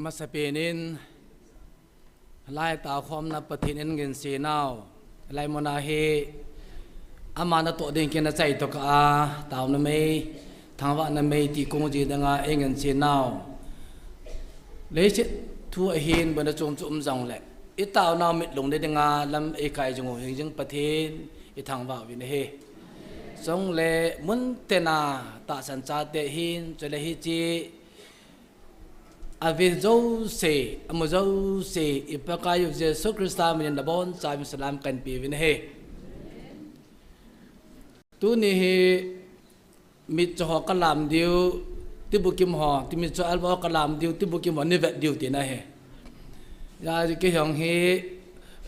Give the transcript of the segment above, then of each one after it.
มาสเปนินไล่ตาคอมนับปฏินินเงินเสียนาวไล่มนาเฮอามานาตัวเด้งกินใจตกอาตาวนเมย์ทางว่านเมย์ที่คงจีดังอาเงินเสียนาวเลยชิทั่วเห็นบรรดาจุ่มจังแหละอีตาวนาวมิดลงได้ดังอาลำเอกายจงหงยังปฏินอีทางว่าวินเฮสงเลมุนเตนาตาสันจาเตหินจะเลยฮิจีอาวิโจเซอมโจเซอิปกายุเจสุคริสตามินดาบอนซามิสลามกันปีวินเฮตูนี่เฮมิจหอกลามเดียวที่บุกิมหอที่มิจอัลบกลามเดียวที่บุกิมหอนี่เวดเดียวที่นั่นเฮยาจิเกี่ยงเฮ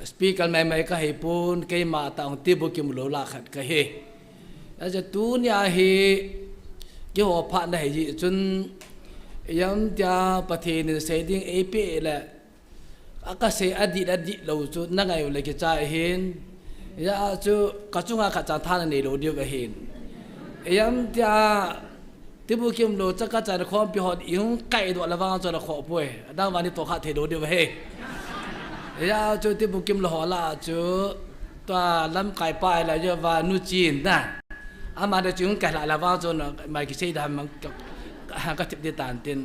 สปีกันไม่ไม่ก็เฮปูนเกี่ยมาตางที่บุกิมโลลาขัดก็เฮยาจะตูนี่เฮเกี่ยวกับพระในจีจนยามที่ประเทศนี้เสด็จเอเปแหละอากาศอดีตเราจุดนั่งอยู่เลยกิจเห็นยาจุกจุงอาขจันทานในโลเดียวก็เห็นยามที่บุกิมโลจะกระจายความพิหดยิ่งไกลตัวละว่างจนละขอป่วยดังวันนี้ตัวข้าเทโลเดียวเฮยาจุที่บุกิมโลหัวละจุตัวลำไก่ไปแล้วเยอะว่านุจีนนะอามาเดจุงไก่ละว่างจนไม่กี่เสียดายมันก็ทิพย์ดีตานติน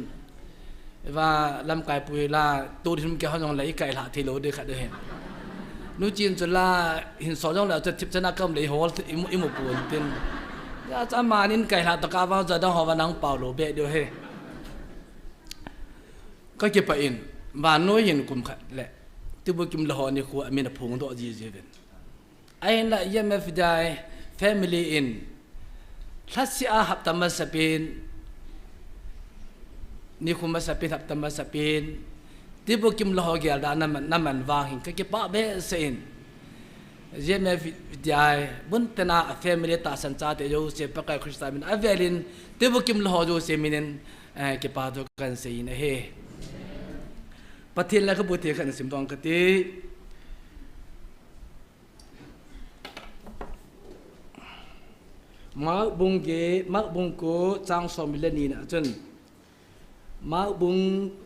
ว่าลำไก่ปุยลาตูดิมเกี่ยวกับอะไรไก่ละที่โลเดือดขัดเดือดนู้จีนจุลาหินสองจังแล้วจะทิพย์ชนะก็ไม่หัวอิมุปูนตินยาจะมานินไก่ละตะการว่าจะต้องหัวนังเป่าโลเบะเดียวเฮก็เก็บไปอินบ้านน้อยเห็นกลุ่มขัดแหละที่บุกิมละหอนี่ขวมีนพงตัวจีเจวินไอ้ละยังไม่ฟิดายแฟมิลี่อินทัศน์อาหับตามัสเป็นนี่คุณมาสเปนทับตมาสเปนที่บุกิมลอเกียร์ดาน้ำมันวางหินก็เก็บป้าเบสเซนเจม่วิทยาบุนตนาเฟมิลีตาสันจาเตโยเซปะกายคริสตามินอเวลินที่บุกิมลอโยเซมินินเก็บป้าดูกันเสียนะเฮปฏิลักษณ์บุตรกันสิมตองกติมาบุงเกมาบุงโกจางสอมิเลนีนะจนมาบุง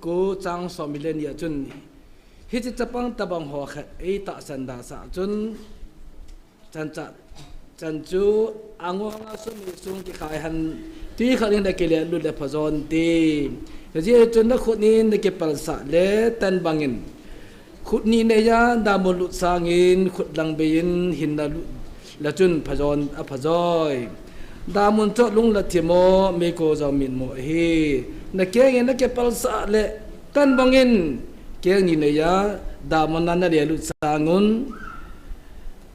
กูจังสอมิเลนีจนฮิจิตปังตะบังหัวขัดไอตะสันดาสะจนจันจูอังวงอาสุมิสุงกิขายหันที่ขัดยังได้เกลียลุดเลพจนตีที่จนนักขุดนี้ได้เก็บปัลสะเลตันบังเงินขุดนี้เนียดามุลุสางินขุดลังเบียนหินดาลุละจุนพจนอพจอยดามุนจอลุงละทิโมเมโกจามินโมเฮนักเก่งนักเก็บปัลสะเลตันบังเงินเก่งนี่เนียดามุนนันเรียลุสางุน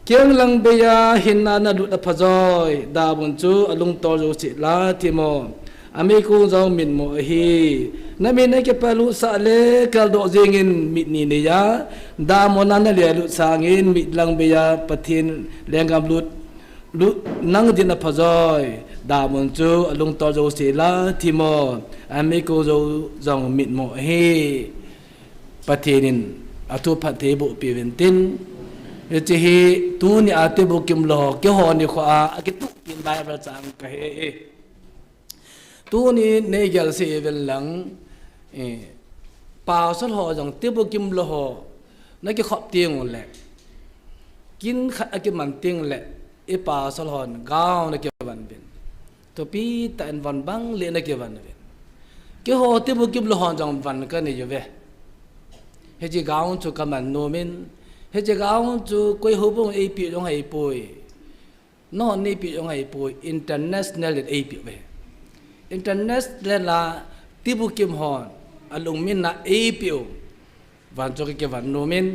เก่งลังเบียหินนันลุอพจอยดามุนจูลุงโตโจสิลาทิโมอเมโกจามินโมเฮนั่นมีนักเก็บปัลสะเลกัลโดเจงินมินี่เนียดามุนนันเรียลุสางินมิลังเบียปะทินแรงกำลุดนังดินพจอยดามุนจูลุงโตโจสิลาทิโมอเมโกโจจงมิดโมเฮปะเทนินอตุปะเทบุปีเวนตินเอจิเฮตูนี่อาเตบุกิมโลเกหอนี่ขวาอกิตุปินบายประจังกะเฮตูนี่เนยลเซเวลหลังป่าวสลหอจังเตบุกิมโลนักเก็บขอบเตียงแหละกินขัดอกิมันเตียงแหละไอป่าวสลหอนก้าวนักเก็บวันเป็นตัวปีแต่อันวันบังเลี้ยนักเก็บวันเป็นเกี่ยวกับบุกิมโลหอนจังวันกันนี่อยู่เว้เฮจิก้าวจูกับมันโนมินเฮจิก้าวจูกุยหูบงไอปีจงไอปุยนอนนี่ปีจงไอปุย international ไอปีเว้ international ละที่บุกิมหอนอารมณ์มินนะไอปีวันจูกับวันโนมิน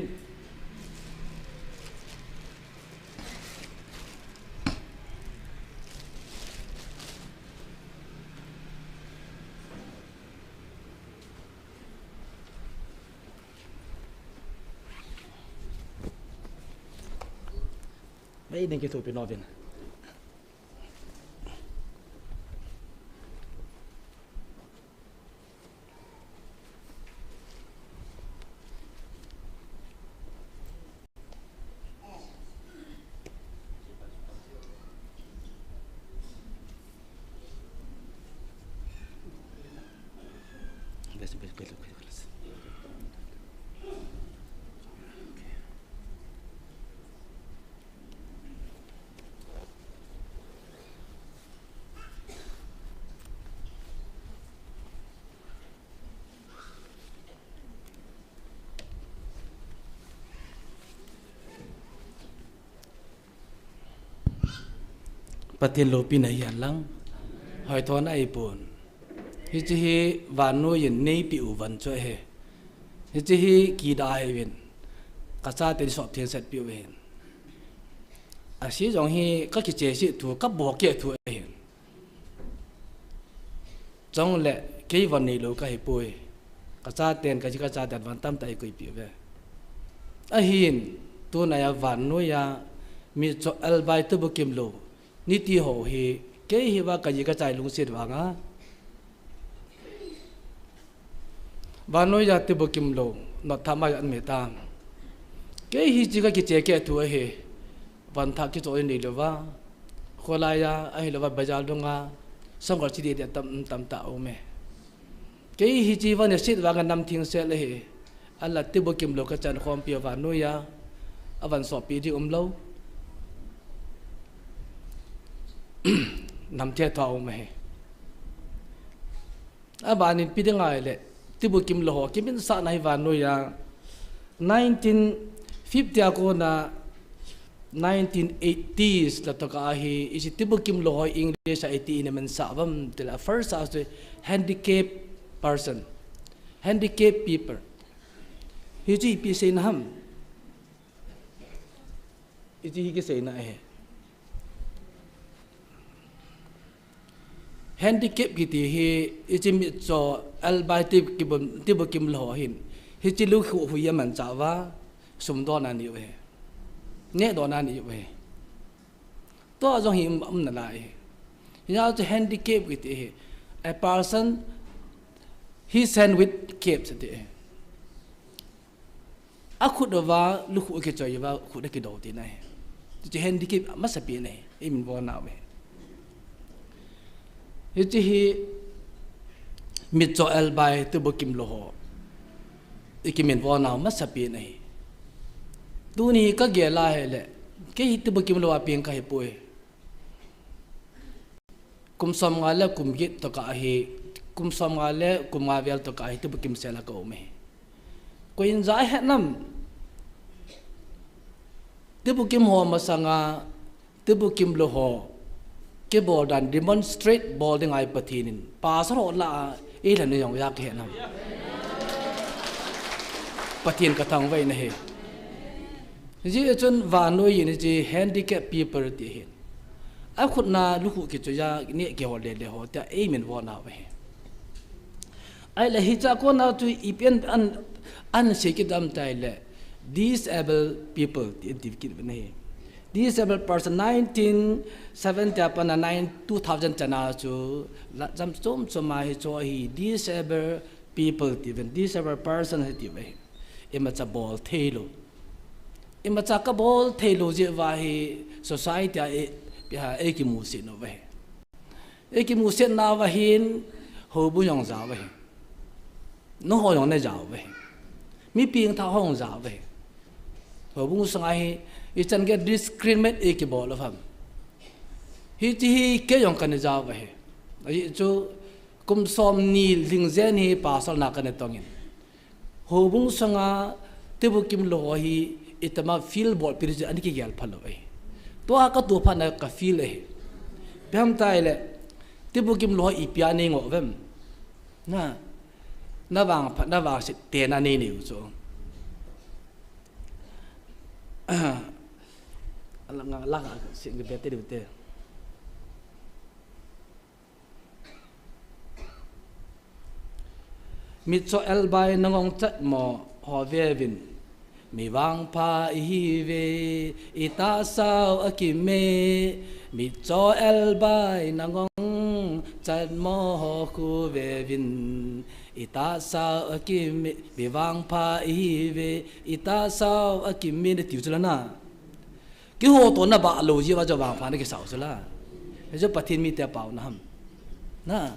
ไม่ได้กินถูกเป็นนอวินเบส patin lo pin ai yan lang hoi thon ai pon hi chi hi van no yin nei pi u van choi he hi chi hi ki da ai win ka cha te sop thien set pi wen a si jong hi ka ki che si thu ka bo ke thu ai jong le ke van nei lo ka hi poi ka cha ten ka chi ka cha dan van tam tai koi pi ve a hin tu na ya van no ya mi cho al bai tu bu kim lo ni ti ho hi ke hi wa ka ji ka chai lung sit wa nga van no ya tu bu kim lo no thama an me ta ke hi ji ka ki che ke tu he van tha ki cho ni lo wa khola ya ai lo wa bazar do nga song gar chi de tam tam ta o me ke hi ji wa ne sit wa ga nam thing se le he alla tu bu kim lo ka chan khom pi wa no ya avan so pi di lo nằm theo thao mày à bạn nên biết ngay lệ tiếp tục kim lô kim bên xã này và nuôi à 1950 ako na 1980s là to cả hi is tiếp tục kim lô English 80 naman sa vam tila first as handicap person handicap people hi ji pi say na ham hi cái say na he handicap kiti hi ichimi cho albaiti kibum tibu kim lo hin hi chilu khu hu yaman chawa sum do na ni we ne do na ni we to jo hi na lai ya to handicap kiti hi a person he sent with cape sati a khu do wa lu khu ke cho yawa khu de ki do ti nai ti handicap masapi nei im bo na we hi chi hi mit cho el bai tu bu kim lo ho ikimen wa na ma sapi nei tu ni ka ge la he le ke hi tu bu kim lo a ping ka hi poi kum som nga le kum gi to ka hi kum som nga le kum nga vel to ka hi tu bu kim se la ko me ko in zai he nam tu bu kim ho ma sanga tu bu kim lo ho cái bộ đàn demonstrate bộ tiếng Ai pathinin pa sa ro la e la ne yong ya ke nam pathin ka thang vai na he ji chun wa no yin ji handicap people ti hin a khut na lu khu ki chu ya ni ke ho le ho ta e men wa na we ai la hi cha ko na tu ipen an se ki dam tai le disabled people ti ki ne disabled person 1970 apa na 2000 chana chu jam som mai cho hi disabled people even disabled person ti ve ima cha bol thelo ima cha ka bol thelo je wa hi society e ki mu se no ve e ki mu se na wa hin ho bu yong za ve no ho yong ne za ve mi ping tha hong za ve ho bu sang ai i chan get discriminate e ki bol of ham hi chi ke yong kan ja wa he ai chu kum som ni ling zen hi pa sal na kan tongin ho bung sanga te bu kim lo hi itama feel bol pir je ani ki gyal phalo ai to ka tu pha na ka feel e bam tai le te bu kim lo i pya ni ngo vem na wang pha na wa sit te na ni ni chu nga lang sing ge bete de mi cho el bai nangong chat mo ho ve vin mi wang pa hi ve ita sao akime mi cho el bai nangong chat mo ho ku ve vin ita sao akime mi wang pa hi ve ita sao akime de tiu chla na cái hồ tổ na bạ lù gì vào cho vàng phán cái sào xí la, cái chỗ bắt thiên mi tè bảo na ham, na,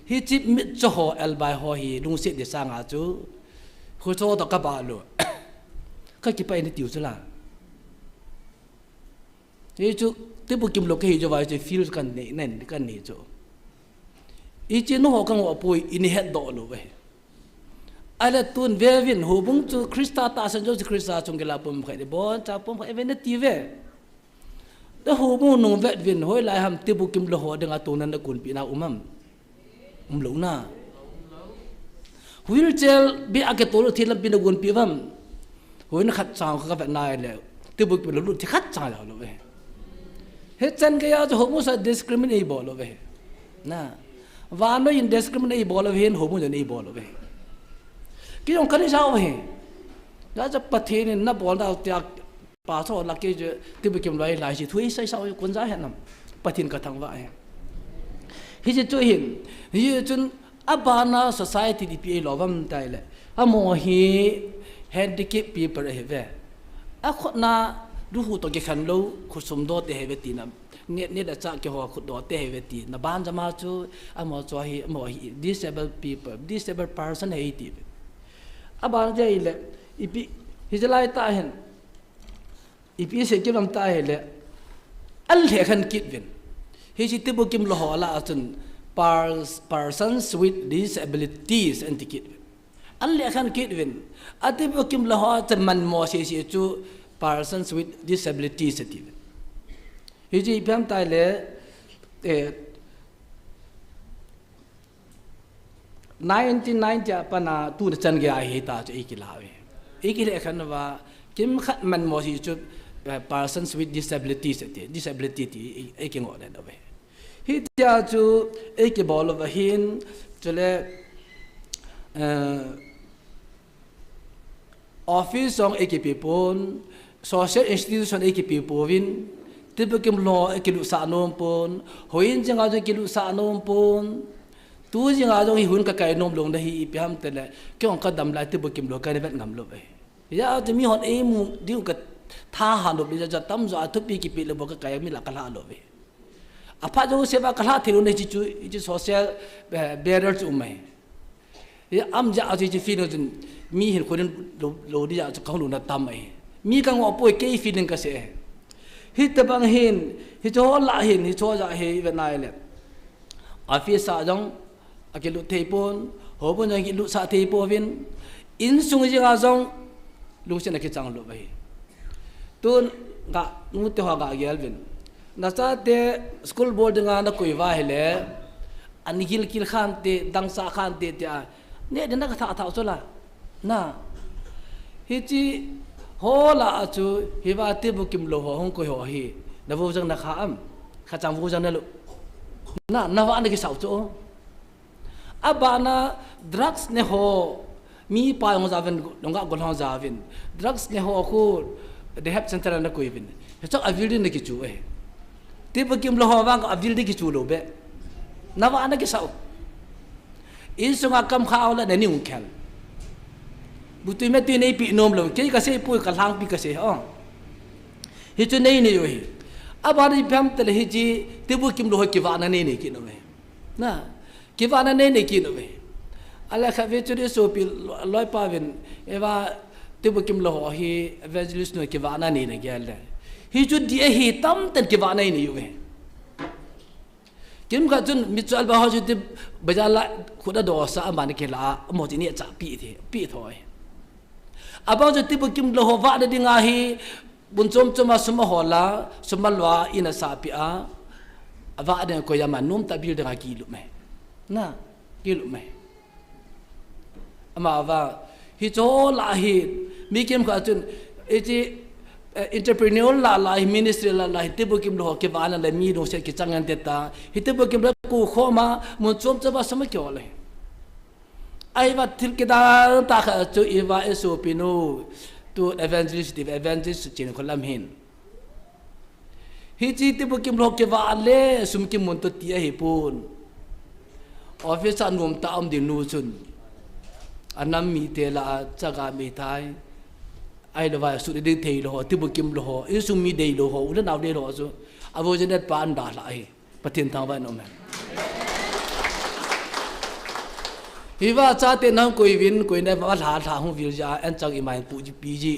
hi chip mít cho hồ el bai hồ hi lung xịt để sang à chú, hồ cho tao các bạ lù, cái kịp bay nó tiêu xí la, cái chỗ tiếp tục kiếm lục cái cho vào cho feel cái này chỗ, ý chí nó hồ căng hồ bùi in hết độ lù vậy. Ai là tuần về viên hồ bung cho Christa ta sinh cho Christa trong cái lapom khai để bon cha pom khai event ti về dah homo nung vet vin hoi lai ham tibu kim lo ho dengan tunan na kun pina lo na wheelchair bi ake tolo thilam pina gun pi vam hoi na khat chang ka vet nai le tibu kim lo lu thi khat chang lo ve he chan ka ya homo sa discriminate bo lo ve na wa no in discriminate bo lo ve homo ja nei bo lo ve ki ong kan sao ve da cha pathe ni na bol da tia pa so la ke je tibu kim lai lai chi thui sai sao kun za hen nam pathin ka thang wa he hi je chu hin hi chun abana society di pi lo vam tai le amo hi handicap people he ve a khot na du hu to ke khan lo khu sum do te he ve ti nam ne da cha ke ho khu do te he ve ti na ban jama chu amo cho hi amo hi disabled people disabled person he ti aban je ile ipi hi je lai ta hen ipi se ke lam ta he le al he khan kit vin hi si tibu kim lo la chun persons with disabilities and kit al le khan kit vin atibu kim lo chan man mo se chu persons with disabilities ti hi ji pam tai le 1990 pana tu chan ge ai ta che ikilawe ikile khan wa kim khat man mo si chu persons with disabilities ti disability ti eking ole do ve hi tia chu eke bol of hin chule office of eke people social institution eke people win tibekim law eke lu sa nom pon hoin jinga jo eke lu sa nom pon tu jinga jo hi hun ka kai nom long da hi piam tele kyong ka dam lai tibekim lo ka ne vet ngam lo ve ya te mi hon e mu diu ka tha han lo bi ja tam zo athupi ki pi le bo ka kai mi la kala lo ve apa jo seba kala thiru ne chi chu ji social barriers umai ya am ja ji ji feel jin mi hin khonin lo di ja ka lu na tam ai mi ka ngo poi ke feeling ka se hi ta bang hin hi jo la hin hi cho ja he ve nai le office sa jong akilu teipon ho bon jang lu sa teipo vin in sung ji ga jong lu se na ke chang lo bai tun ga nu te ha ga gel vin na sa te school board nga na koi wa hele an gil kil khan te dang sa khan te ta ne de na ka tha tha so la na hi chi ho la chu hi wa te bu kim lo ho hong ko ho hi na wo jang na kha am kha chang wo jang na lo na wa na ki sau chu abana drugs ne ho mi pa yong zaven longa gol hong zavin drugs ne ho ko de have center na koi bin chok avil din ki chu e ti bakim lo hawang avil di ki chu lo be na wa na ki sau in sunga kam khaw la ne ni ung khel butu me ti nei pi nom lo ke ka se pu ka lang pi ka se ha hi chu nei ni yo hi abari pham tele hi ji ti bakim lo ki wa na ne ki no me na ki wa na ne ki no me ala kha ve chu de so pi loi pa vin eva tibu kim lo hi evangelist no ki wa na ne ne gel hi chu di hi tam ten ki wa na ni yu ve kim ka chun mi chal ba ha ju ti bajala khuda do sa amani ke la mo ti ni cha pi thoi aba ju tibu kim lo wa de dinga hi bun chom choma suma hola suma lwa ina sa pi a ava de ko yama num ta bil de ki lu me na ki lu me ama va hi cho la hi mi kim ka chun e ji entrepreneur la ministry la tibu kim lo ke wala la mi no se ki changan te ta hi tibu kim la ku khoma mun chom chaba sama kyo le ai va til ke da ta kha chu i va eso pino to evangelist chin kholam hin hi chi tibu kim lo ke wale sum kim mun to ti hi pun office an ngom ta am din nu chun anam mi te la chaga mi thai ai lo va su de thei lo tibu kim lo isu mi dei lo ho ula naw de lo so avo jenet pan da la ai pathin thang va no man hiwa cha te nang koi win koi na va la tha hu vil ja an chang i mai pu ji pi ji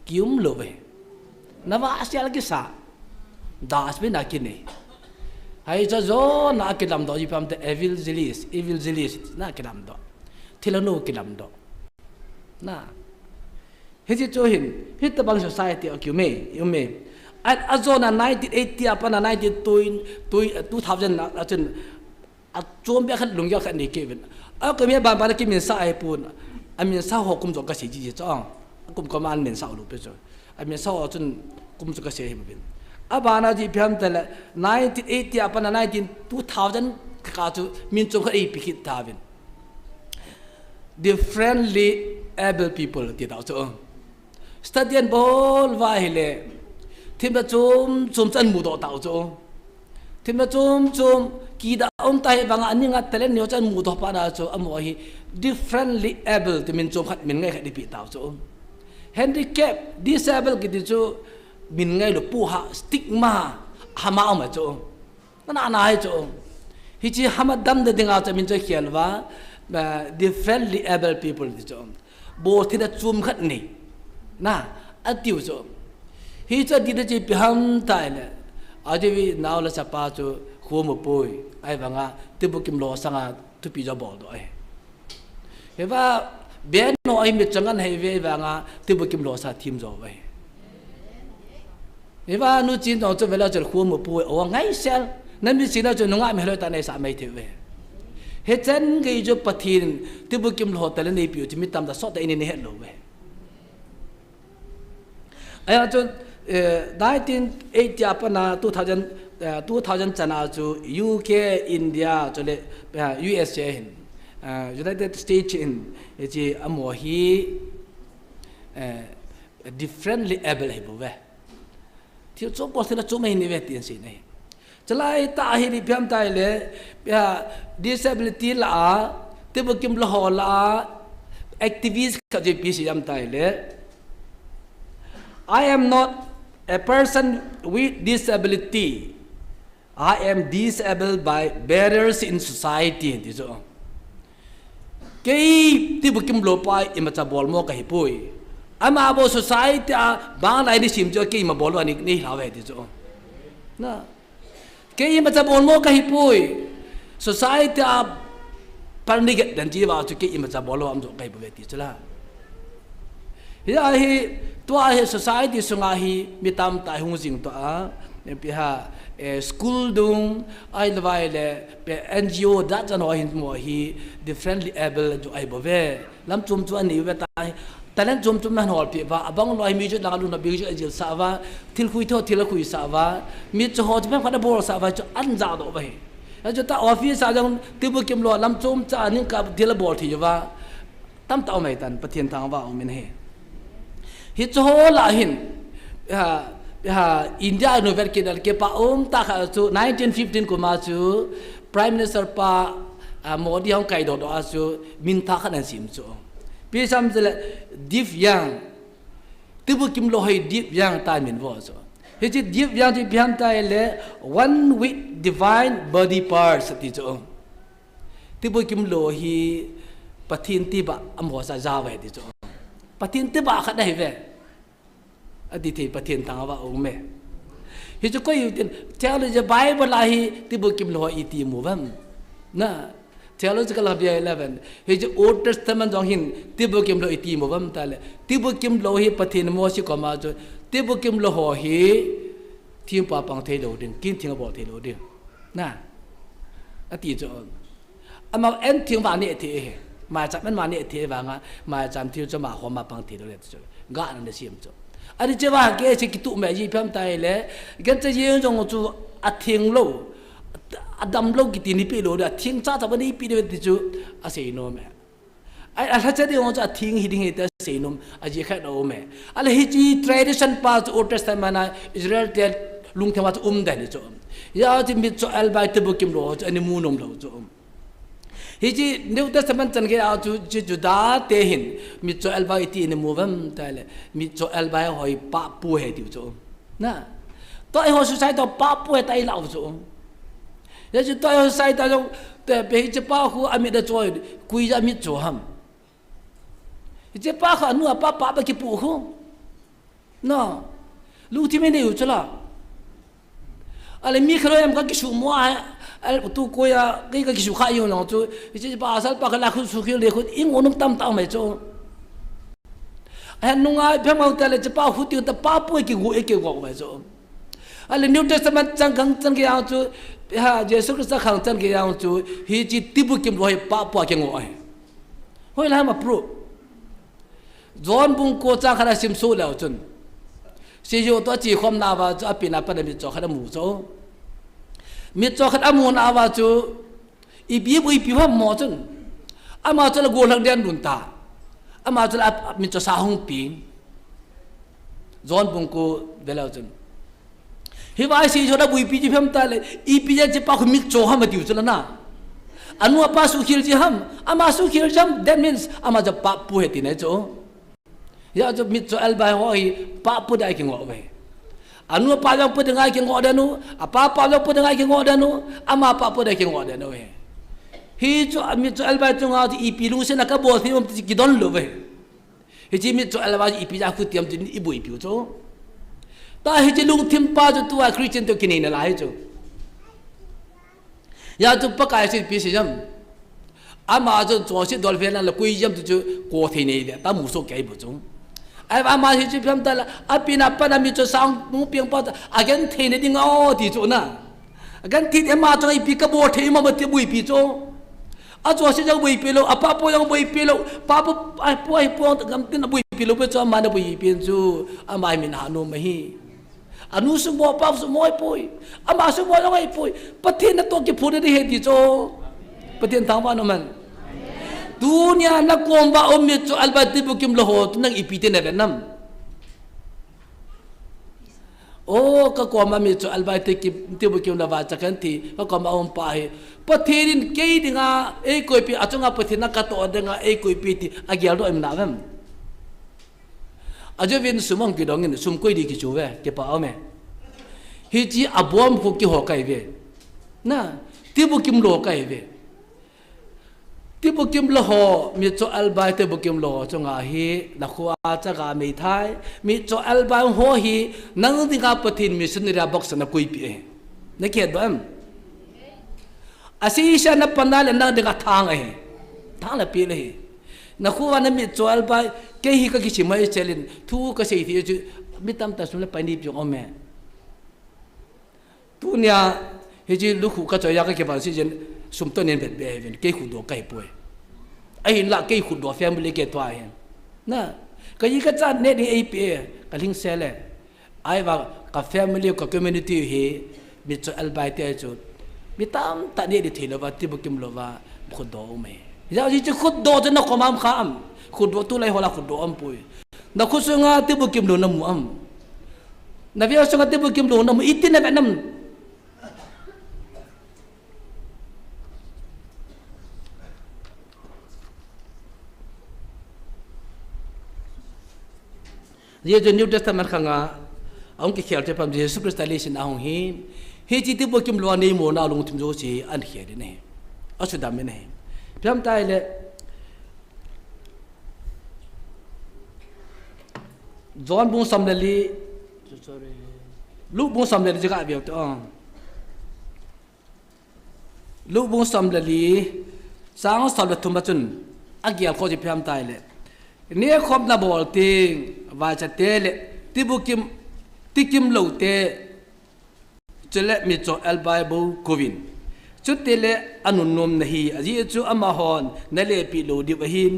kium lo ve na va asyal ki sa das be na ki ne hai cha zo na ki lam do ji pam te evil zealous na ki lam do thilano ki lam do na he ji cho hin hit the bang society o kyu me at azona 1980 apa na 2000 achun a chom be khat lungya khat ni kevin a ko me ban ban ki min sa ai pun a min sa ho kum zo ka se ji chong kum ko man min sa lu pe zo a min sa ho chun kum zo ka se hi bin a ba na ji pham tel 1980 apa na 2000 ka chu min chom kha ei pikit ta bin differently able people ti da cho studian bol va hele thêm là chôm chân mù độ tạo chỗ thêm là chôm kỳ đã ông tay bằng anh nhưng ngắt tên nhiều chân mù độ pa na chỗ âm hi differently able thì mình chôm khát mình ngay khát đi bị tạo chỗ handicap disable cái chỗ mình ngay được pu ha stigma hama ông mà chỗ nó na chỗ hi chi hama dam de dinga cho mình chơi khial va differently able people thì chỗ bo thì đã chôm khát này na ăn tiêu chỗ hi cha di de pi ham tai le ajevi naw la sapa chu khumo poi ai banga tibu kim lo sanga tu pi jo bol do ai he va be no ai mi changan he ve banga tibu kim lo sa thim jo vai he va nu chin no chu vela chu khumo poi o ngai sel nan mi sina chu nunga me lo ta nei sa mai the ve he chen ge jo pathin tibu kim lo ta le nei pi chu mi tam da so ta ini ne he lo ve ai chu 1980 apa na 2000 chana chu UK India chole USA hin United States in ji amo hi differently able he bove thi chu po thila chu mai ni ve tin si nei chalai ta hi ri pham tai le disability la te bo kim lo la activist ka je pi si jam tai le I am not a person with disability. I am disabled by barriers in society. Diso. Kay tibu kim lopai imacha bolmo kahi pui. Ama abo society bang lai di simjo kay mabolo ani ni hawe diso. Na. Kay imacha bolmo kahi pui. Society parniget dan jiwa tu kay imacha bolo amjo kahi pui diso la. Hi tua he society sunga hi mitam tai hung jing to a pi ha school dung ai lawai le pe NGO da chan ho hin mo hi differently able jo ai bove lam chum chu ani we tai talan chum na hol pi ba abang loi mi ju la lu na bi ju ajil sa wa thil khui tho thil khui sa wa mi chu ho pe kha da bor sa wa chu an za do ba he a ju ta office sa jang tibu kim lo lam chum cha ning ka thil bor thi wa tam taw mai tan pathian thang wa min he hi chu la hin India University dal ke pa ta kha chu 1915 ko ma chu Prime Minister pa Modi hong kai do do chu min tha khan sim chu pi sam zela div yang tibu kim lo hai div yang ta min wo chu hi chi div yang ji biam ta le one with divine body parts ti chu tibu kim lo hi pathin ti ba amho sa ja ve ti chu pathin ti ba kha dai ve adi the pathian tang wa ong me hi chu ko yu tin tell the Bible la hi tibu kim lo i ti mu vam na theological of 11 hi chu Old Testament jong hin tibu kim lo i ti mu vam ta le tibu kim lo hi pathin mo si ko ma chu tibu kim lo ho hi thim pa pang the lo ding kin thing bo the lo ding na ati chu ama en thing wa ni the ma cha man ma ni the wa nga ma cham thiu chu ma ho ma pang the lo le chu ga na de sim chu ari chewa ke che kitu me ji pham tai le gan che yin jong chu a thing lo adam lo ki ti ni pi lo da thing cha cha ba ni pi de ti chu a sei no me ai a cha de ong cha thing hi ding ta sei no a ji kha no me ale hi ji tradition pa chu Old Testament na Israel tel lung thema chu da ni chu ya ji mi chu al bai te bu kim lo chu ani mu nom lo chu hi ji New Testament chan ge a chu ju da te hin mi cho albai ti ne mu vam ta le mi cho albai hoi pa pu he ti chu na to ai ho su sai to pa pu he tai lao chu ya ju to ai ho sai ta jong te pe hi che pa hu a mi da choi kui ja mi chu ham hi che pa kha nu pa pa ba ki pu hu no lu ti me ne yu chla ale mi khro em ka ki su mo al tu ko ya cái su khai yo no chu chi ba sal pa la khu su khil le khu ing onum tam tam mai chu an nunga phang au ta le pa hu ti ta pa pu ki gu e ki go mai chu ale New Testament chang khang ke yang chu ha Jesus Christ khang chan ke yang chu hi chi tibu kim loi pa pa ke ngo ai hoi la ma pro John bung ko cha khara sim so lao chun si yo to chi khom na wa cha pina pa mi cho khara mu cho mi cho khara mu na wa chu i bi bu i pi wa mo chun ama chu la go lang den dun ta ama chu la mi cho sa hong pin John bung ko de lao chun hi wa si jo da bu i pi ji pham ta le i pi ja chi pa khu mi cho ha ma tiu chu la na anu apa su khil ji ham ama su khil jam that means ama ja pa pu he ti ne cho ya jo mit cho alba ho hi pa pu dai ki ngo we anu pa jang pu dengai ki ngo da nu apa pa jang pu dengai ki ngo da nu ama pa pu dai ki ngo da nu we hi cho mit cho alba chu nga i pi lu se na ka bo thi om ti ki don lo we hi ji mit cho alba i pi ja khu tiam tin i bu i pi cho ta hi ji lung thim pa jo tu a Christian to ki nei na lai cho ya tu pa kai si pi si jam ama jo zo si dol fe na la kui jam tu jo ko thi nei de ta mu so kai bu chung ai ama hi ji pham ta la a pi na pa na mi cho sang mu piang pa again thi ne ding o ti cho na again thi ma cho i pi ka bo thi ma ti bui pi cho a zo si jang bui pi lo apa po yang bui pi lo pa po ai po gam tin bui pi lo pe cho ma na bui pi chu ama mi na no ma hi anu su mo pa su moi poi ama su mo ngai poi pathin na to ki phu de he ti cho pathin thang ba no man dunia na komba om cho albati bukim lo ho nang ipite na nam o ka koma mi cho albati ki ti bukim na ba chakan ti ka koma om pa he pathin ke dinga e koi pi achunga pathin na ka to denga e koi pi ti agyal do em na nam ajo vin sumong ki dongin sum koi di ki chuwe ke pa ome hi ji abom ko ki ho kai ve na ti bukim lo kai ve ti bukim lo ho mi cho albai te bukim lo chunga hi na khuwa cha ga mei thai mi cho albai ho hi nang dinga pathin missionary box na koi pi na ke dom asi sha na panal na dinga thang la pi le na khuwa na mi cho albai ke hi ka ki chimai chelin thu ka sei thi chu mi tam ta sum le pani pi ome tu nya he ji lu khu ka cho ya ka ke ba si jen sum to nen bet be even ke khu do kai poi ai la ke khu do family ke to ai na ka yi ka chan ne ni ai pe ka ling sele ai ba ka family ka community he mi cho albai te chu mi tam ta ne di thilo ba ti bu kim lo ba khu do me ya ji khu do je na ko mam kha am khu do tu lai hola khu do am poi na khu su nga ti bu kim lo na mu am na vi su nga ti bu kim lo na mu itin na ba nam ye jo New Testament khanga ong ki khel te pam Jesus Christ alation ahong hi chi ti bo kim lo nei mo na lung tim jo chi an khia de ne asu dam ne pam tai le John bung sam le li sorry lu bung sam le ji ka bi to lu bung sam le li sang sam le thum ba chun agyal ko ji pam tai le ne khop na bol ting wa cha te le tikim lo te chele mi cho al bible kovin chu te le anun nom na hi aji chu ama hon na le pi lo di hin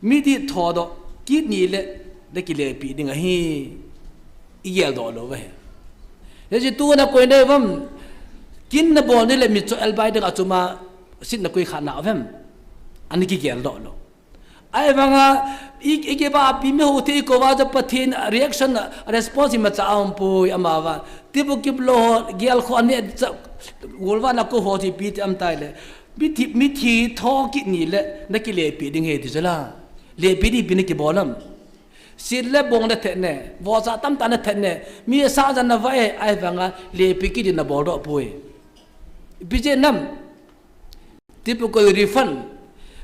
mi di tho do ki ni le de ki le pi ding hi i yel do lo we ye ji tu na ko ne vam kin na bol ni le mi cho al bible da chuma sit na koi khana vam ani ki gel do lo ai vanga ike ba pi me ho te ko wa ja pathin reaction response ma cha am pu ama wa tibu kip lo gel kho ne golwa na ko ho ti pi am tai le mi thi tho ki ni le na ki le pi ding he ti jala le pi di pi ni ki bolam sin le bong na the ne bo sa tam ta na the ne mi sa jan na va ai vanga le pi ki di na bo do pu bi je nam tibu ko refund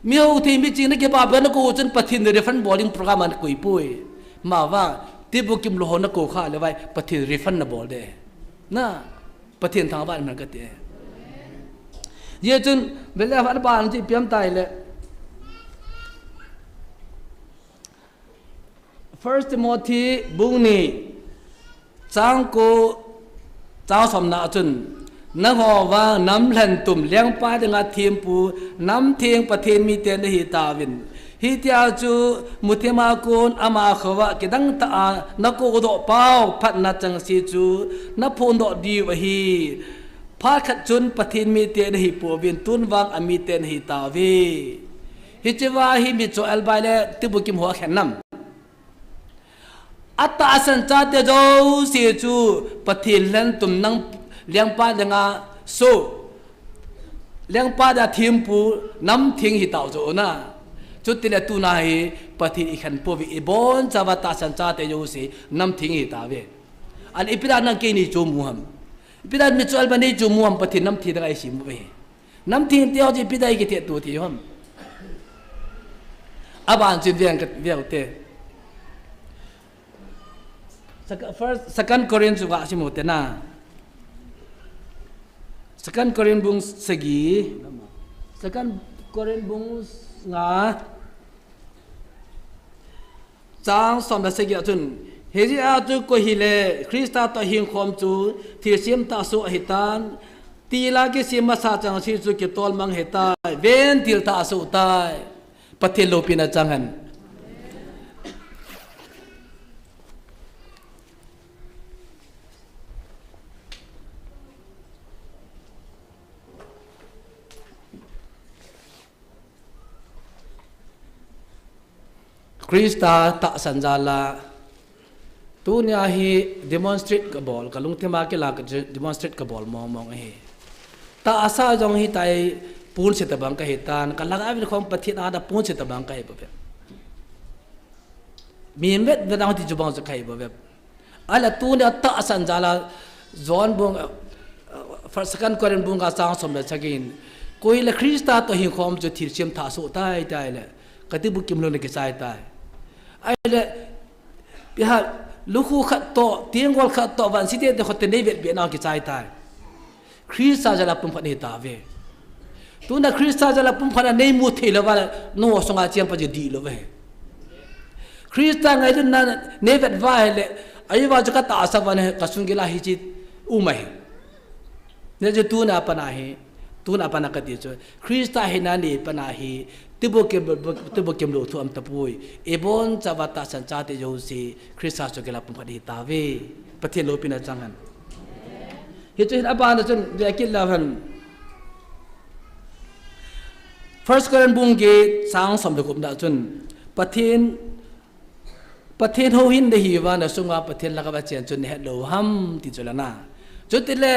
mi ho thi mi chin ke ba ba na ko chen pathin refund bowling program an koi pui ma wa ti bu kim lo na ko kha le vai pathin refund na bol de na pathin thang ba man ka te ye chun bela fa ba an ti piam tai le 1 Timothy bung ni sang ko chao som na chun na ho wa nam hlan tum leng pa denga thim pu nam theng pathen mi ten hi ta win hi tia chu muthema kon ama khawa kedang ta na ko do pau phat na chang si chu na phon do di wa hi pha khat chun pathen mi ten hi po win tun wang ami ten hi ta we hi chewa hi mi cho albaile tibu kim ho khenam ata san cha te jo si chu pathin lan tum nang liang pa denga so liang pa da thim pu nam thing hi tau jo na chu tile tu na hi pathin i khan po vi i bon chawa ta san cha te jo si nam thing hi ta ve an ipira nang ke ni chu mu ham ipira mi chu al bani chu mu ham pathin nam thi da ai sim ve nam thing te ho ji pidai ki te tu thi ham aban chin viang ka viau te second Corinthians juga si mo te na second Corinthians bung segi second Corinthians bung nga chang som da segi atun heji a tu ko hile Krista to hing khom chu thi sim ta su hitan ti la ke sim ma sa chang si chu ke tol mang heta ven til ta su tai pathil lo pina changan Krista ta sanjala tunya hi demonstrate ka bol kalung thema ke la demonstrate ka bol mong he ta asa jong hi tai pun se tabang ka hitan kalaga bi khom pathit ada pun se tabang ka he babe mi met da ti jubang se kai babe ala tunya ta sanjala zon bong second Corinthians bung ka sang som la chagin koi la Krista to hi khom jo thir chem tha so tai tai le katibu kim lo ne ke sai tai ai le biha lukhu khat to tiengol khat to van site de khote nei vet be na ki chai tai Krista jala pum phani ta ve tu na Krista jala pum phana nei mu thela wala no songa chiam pa je di lo ve Krista ngai dun na nei vet va le ai wa jaka ta sa van ka sun gela hi chi u mai ne je tu na pana hi tu na pana ka ti cho Krista hi na ni pana hi tibo kem lo thu am tapui ebon chawata san cha te jo si Krista so gela pum phadi ta ve pathin lo pina changan hi chu aba na chun ve kil la han first Corinthians bung ge sang som de kum da chun pathin ho hin de hi wa na sunga pathin la ka ba chen chun he lo ham ti cholana cho tile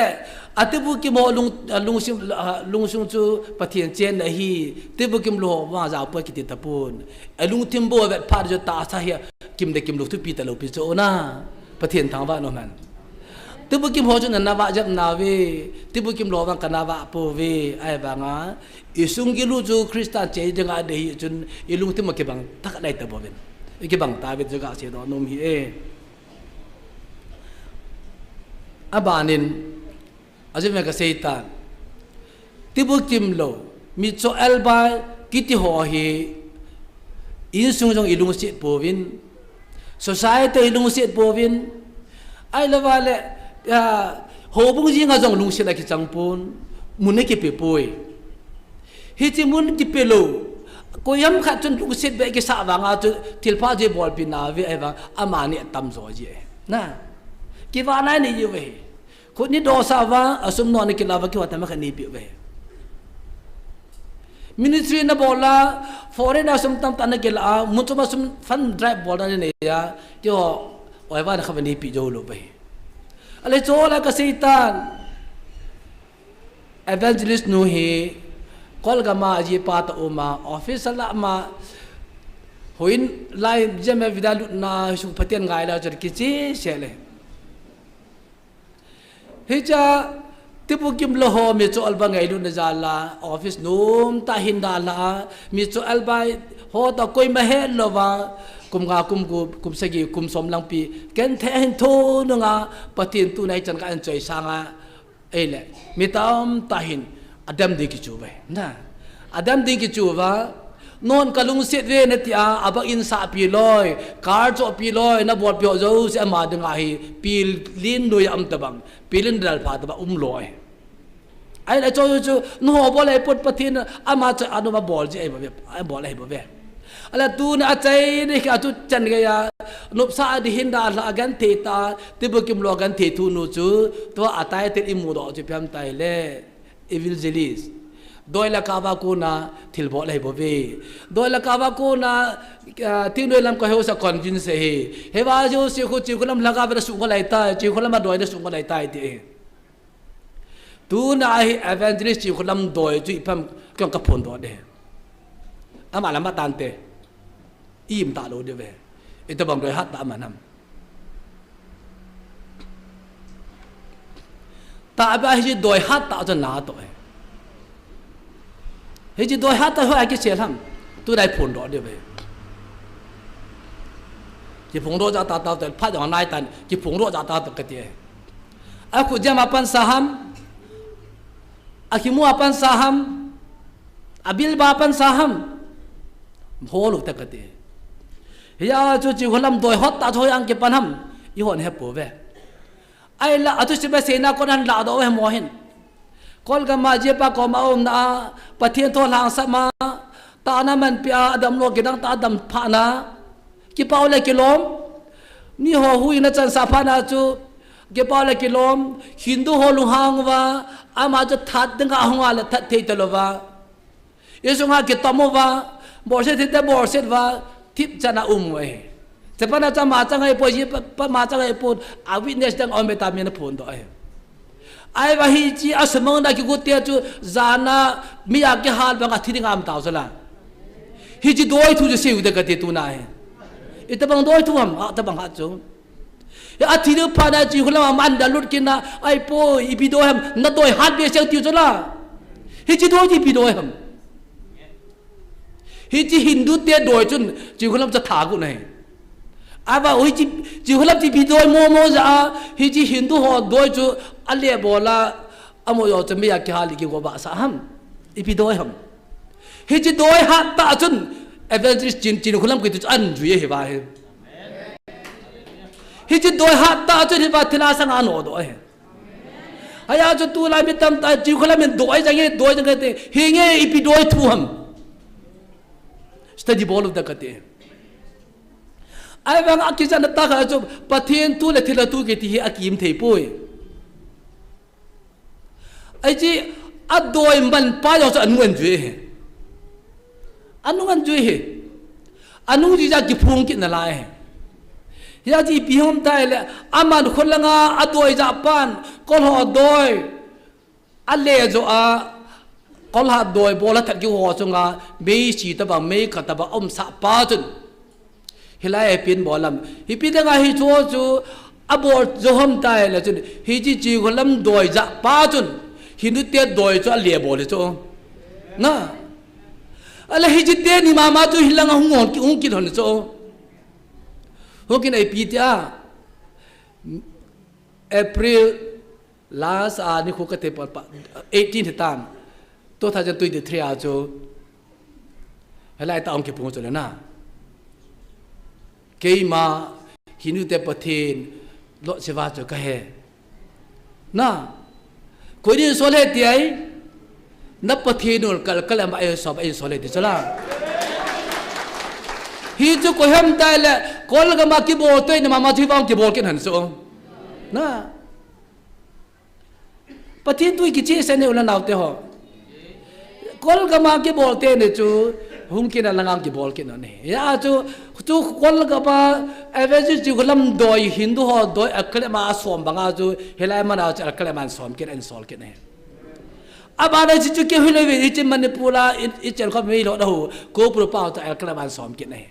atibu ki mo lung sung chu pathian chen na hi tibu kim lo wa za pa ki ti tapun alung timbo vet phar jo ta sa hi kim de kim lo tu pi ta lo pi cho na pathian thang wa no man tibu kim ho chu na wa jap na we tibu kim lo wa kana wa po we ai ba nga isung gi lu chu Krista che de nga de hi chun ilung tim ke bang tak dai ta bo ben ke bang ta ve jo ga se do nom hi e abanin azime ka seitan tibu kim lo mi cho alba kiti ho hi in sung jong ilung sit povin society ilung sit povin ai lawale ho bung ji nga jong lung sit la ki changpon mun ki pe poi hi chi mun ki pe lo ko yam kha chun lung sit be ki sa wa nga chu tilpa je bol pin na vi eva amani tam zo ji na ki wa nai ni yu we ko ni do sa wa asum no ni ki la wa ki wa ta ma kha ni pi we ministry na bola foreign asum tam tan ke la mu chu ma sum fan drive bola ni ya yo oi wa na kha ni pi jo lo we ale cho la ka seitan evangelist nu he kol ga ma ji pa ta o ma office la ma hoin lai jeme vidalu na su patien ngai la jar ki chi sele heja tipu kim lo ho mi cho alba ngai lu na jala office num ta hinda la mi cho alba ho ta koi ma he lo wa kum ga kum sagi kum som lang pi ken the hin tho no nga patin tu nai chan ka an choi sanga ele mi tam ta hin adam de ki chu ba na adam de ki chu wa นอนกะลุงเสียดเวนะที่อาบักอินสาปีลอยการโจปีลอยนะบวชเปียวเจ้าเสียมาดึงอาฮีปีลินโดยอัมตะบังปีลินดัลพาตะบังลอยไอ้โจนัวบอลไอ้ปดปะทินอามาจะอนุมาบอลจีไอ้แบบไอ้บอลไอ้แบบอะไรตูนอาใจนี่คือจุดจันกยานุบสาดิหินดาละกันเทตาที่บุกิมโลกันเทตูนูจูตัวอาตายเตอิมูดอจูพิมตายเล่เอวิลเจลิสโดยละกาวากูนาทิลบอลไอ้บ่เวโดยละกาวากูนาที่โดยลำก็เฮาสะคอนวินเซเฮว่าจูสิคุจิคุลำละกาเวสุงกะไลตายจิคุลำมาโดยสุงกะไลตายติตูน่าไอ้เอเวนเจลิสจิคุลำโดยจุพิมก็กระพนโดดเดอามาละมาตันเตอิ่มตาโลเดเวอิตบังโดยฮัตตามานำตาบะฮิโดยฮัตตาจะนาตัวฮิจิโดยฮัตตาหัวไอ้กิเชลัมตัวได้ผลโดเดเวจิผงโดจะตาตาแต่พัดอย่างนายตันจิผงโดจะตาตกเตียอาคุจะมาปันสาหัมอาคิมัวปันสาหัมอาบิลบาปันสาหัมโหลุตกเตียเฮียจูจิคนลำโดยฮอตตาโถยังเก็บปันหัมยี่ห้อนี้ปูเวไอ้ละอัตุสิบเสนาคนนั้นลาดเอาไว้หมอเห็นคนก็มาเจ็บปากก็มาอมนาปะเทียนโทหลังสัมมาตานามันเปียดำโลกิดังตาดำผานากิปาวเลกิลมนี่หัวหุยนะจันสาพานาจูกิปาวเลกิลมฮินดูหัวลุงหางว่าอามาจะทัดดึงอาหงอาเลทัดเทตลว่าเยซูงากิตอมว่าบอร์เซติเตบอร์เซตว่าทิพจะน่าไว้แต่พอน่าจะมาจังไงปอยปมาจังไงปนอาวินเนสดังอเมตามีนพูนตัวไอ้ว่าฮิจิอาสมองนักกุฏิจูจานามีอาเกฮาลบังอาทิตย์งามตาวสละฮิจิโดยทุจะเสียอุดกติตุนาอิตบังโดยทุมอาตบังฮัจูอาทิตย์พานาจีคนละมันดัลุดกินนะไอ้ปอยอีพีโดยฮัมนัดโดยฮัดเบียเซลติวสละฮิจิโดยอีพีโดยฮัมฮิจิฮินดูเตียโดยจนจีคนละจะถากุนให้อาว่าฮิจิจีคนละจีพีโดยโมจะฮิจิฮินดูหอโดยจูอัลเลบอลาอโมยจะไม่อยากหาลิกิโกบะสาหัมอีพีโดยฮัมฮิจิโดยฮัตตาจนเอเวนจิสจีนคนละกุยตุอันจุยเฮบาเฮฮิจิโดยฮัตตาจนเฮบาทิลาสังอันโอโดยฮายาจตุลามิตัมตาจีคนละมิโดยจังเงเตเฮงเงอีพีโดยทูฮัมstudy ball of the kate ai bang akizan ta kha jo pathen tu le thila tu ke ti akim thei poi ai ji adoi man pa yo sa anuan jue anu ji ja ki phung ki na la he ya ji pi hom tai le aman kholanga adoi ja pan kol ho doi alle jo aก็ลาโดยโบราณทัดกิวหัวจงอาไม่ชีตบะไม่ขัดตบะอมสะปาจนเฮลัยเป็นบ่ลำฮิปิดงาฮิจัวจูอบอจอมตายแล้วจนฮิจิจีคนลำโดยจะปาจนฮินุเตียโดยจะเลียบ่เลยจูนะอะไรฮิจิเตียนี่มาจูฮิลังหงอนกิหงกินหนจูหงกินไอปีเตียApril lastนี่คุกเตปปะ18ตามตัวท่าจะตุยเดือดเทียจูเฮลัยตาองเก็บพงจุเลยนะเกี่ยมาหินุเตปะเทนโลเสวาจูก็เฮนะคนที่สอนให้ที่ไอ้นับปะเทนุลกัลมาเอสอบเอสอนให้ที่จะละฮิจูก็เห็นได้เลยคนละก็มาคิดบอกตัวนี่มาที่ฟังคิดบอกกันหันสูนะปะเทนตุยกิจเสนอุลนาวเตหอคนก็มาคิดบอกเตนี่จูหุ่นกินอะไรงามคิดบอกกันนี่ยาจูคนก็มาเอเวจิจูคนลำโดยฮินดูหอโดยอัคเลมาสวมบางอาจูเฮลัยมันเอาจะอัคเลมันสวมกันอันสอนกันนี่อาบานจิจูเกี่ยวเลยวิจิมันนี่พูดละอิจฉาเขาไม่รู้นะหูกูปลุกเป้าจะอัคเลมันสวมกันนี่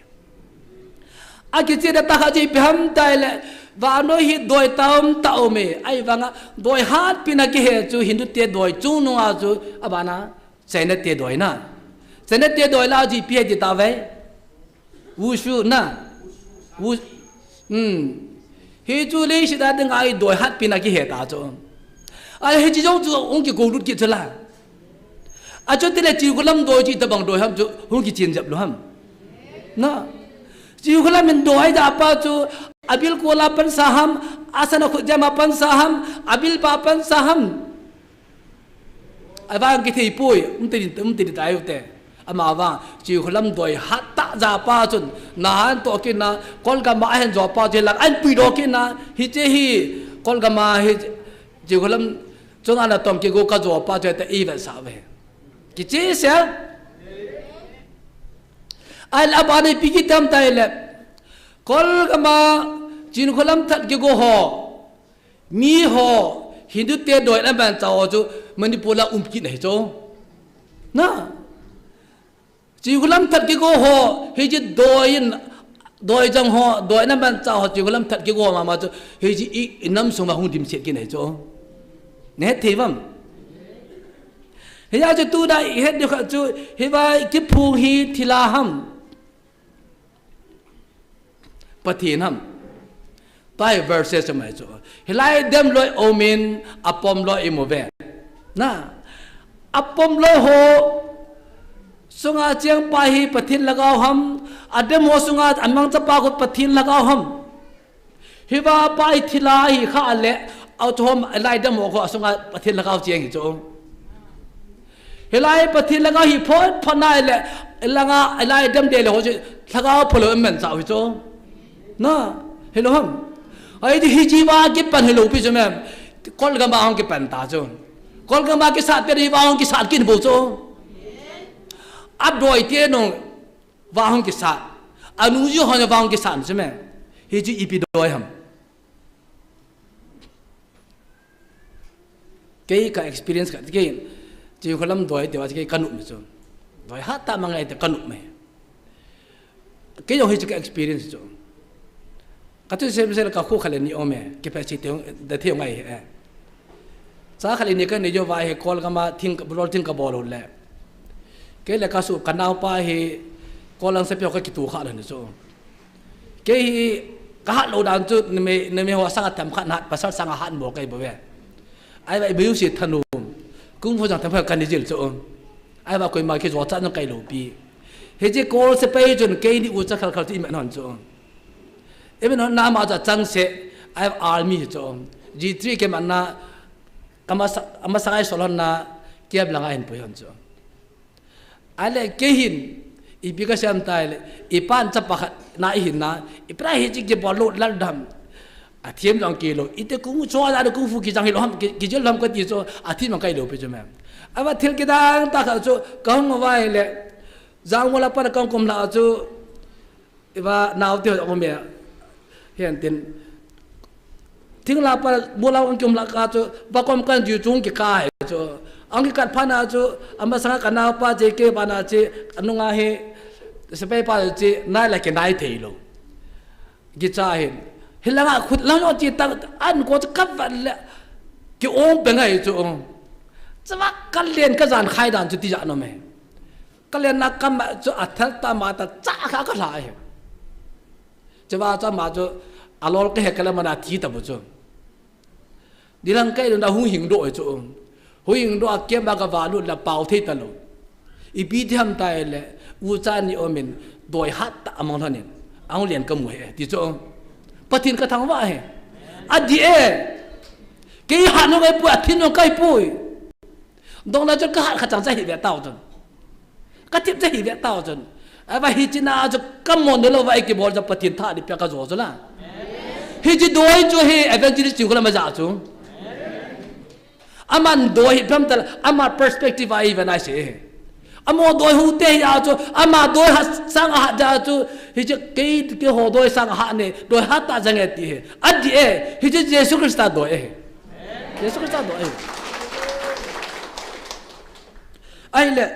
อากิจเดตาขาจีพิมพ์ได้เลยว่าโน้ยโดยตามตาวเมไอ้วังโดยฮัดพินักเหตุจูฮินดูเตโดยจูนัวจูอาบานะเซนเตโดยนะเซนเตโดยลาจีพิจิตาเววูชูนะวูฮิจูเลชิดาดึงไอ้โดยฮัดพินักเหตุอาจูไอ้ฮิจูจูองค์กูรุดกิจละ ajo tele chiu kolam doi chi tabang doi ham chu hung ki chin jap lo ham na chiu kolam min doi da pa chu abil kola pan saham asana khu jama pan saham abil pa pan saham abang ki thei pui umti tai te ama wa chiu kolam doi hatta ja pa chun na han to ki na kol ga ma hen jo pa je lak an pi do ki na hi che hi kol ga ma hi chiu kolam chung ana tom ki go ka jo pa je te even sa ve ki che sia al abani pigi tam tai le kol kama jin kholam that ki go ho mi ho hindu te doi na ban chao chu manipur la ki nei cho na ji kholam that ki go ho he ji doi jang ho doi na ban chao ji kholam that ki go ma chu he ji inam sung ma hung dim set ki nei cho ne thewam he ya chu tu da he de kha chu he ba ki phu hi thila ham pathin ham tai verses mai chu hilai dem loi omin apom loi imove na apom loi ho sunga chiang pa hi pathin lagaw ham adem ho sunga amang chapa ko pathin lagaw ham hiwa pai thila hi kha le au thom lai dem ho ko sunga pathin lagaw chiang hi chu hilai pathin lagaw hi phot phanai le langa lai dem de le ho chu lagaw pholo men chaw hi chu na hello ham ai di hijiwa ki pan hello pi chu mem kol ga ma hong ki pan ta chu kol ga ma ki sat pe ri wa hong ki sat kin bo chu ab doi tie no wa hong ki sat anu ju hong wa hong ki sat chu mem hiji ipi doi ham ke ka experience ka ke ji kholam doi te wa ke kanu me chu doi ha ta mangai te kanu me ke yo hiji ka experience chu katu se ka khu khale ni ome capacity da the ngai he cha khale ni ka ni jo wa he kol ka ma thing bol thing ka bol le ke le ka su kanau pa he kolang se pyo ka ki tu kha le ni so ke hi ka ha lo dan chu ne me ho sang tam khan hat pasal sang han bo kai bo we ai ba bu si thanu kung pho jang tam pha kan ni jil so ai ba koi ma ke zo cha no kai lo pi he je kol se pe jun ke ni u cha khal khal ti me non so even na ma cha chang se I have army cho G3 ke manna ama sangai solon na kiab langa hin poyon cho ale ke hin ibika sam taile ipan cha pakhat na hin na ipra hi ji ke bolo lal dam athiem jang ke lo ite kung cho da kung fu ki jang hi lo ham ki jel lam ka ti cho athim kai lo pe cho mem aba thil ke dang ta kha cho kang wa le jang wala par kang kom la cho iba naw te o me hiện tiền tiếng là pa bola ông chum la ka cho ba kom kan ju chung ki ka he cho ang ki kat phana cho ama sanga kana pa je ke bana che anunga he se pe pa che nai la ke nai thei lo gi cha he hilanga khut la no chi ta an ko kap le ki om pe ngai cho chawa kal len ka jan khai dan chu ti ja no me kal len na kam cho athal ta ma ta cha kha ka la he chawa cha ma cho alol ke hekala mana thi ta bo cho dilang kai da hu hing do cho hu hing do ke ba ga wa lu la pau the ta lo i bi tham ta le u cha ni omin doi hat ta among thanin ang lian ka mu he ti cho patin ka thang wa he adi e ke ha no kai pu athin no kai pu dong la cho ka ha chang cha hi ve tao cho ka tip cha hi ve tao cho ai ba hi china cho kam mon de lo wa ke bol cha patin tha di pe ka zo la hi ji doi cho he evangelist chu la ma ja chu aman doi pam ta ama perspective ai even I say amo doi hu te ya cho ama doi ha sang ha ja chu hi ji ke ho doi sang ha ne doi ha ta jang ti he adi e hi ji Jesus Christ doi e Jesus Christ doi ai le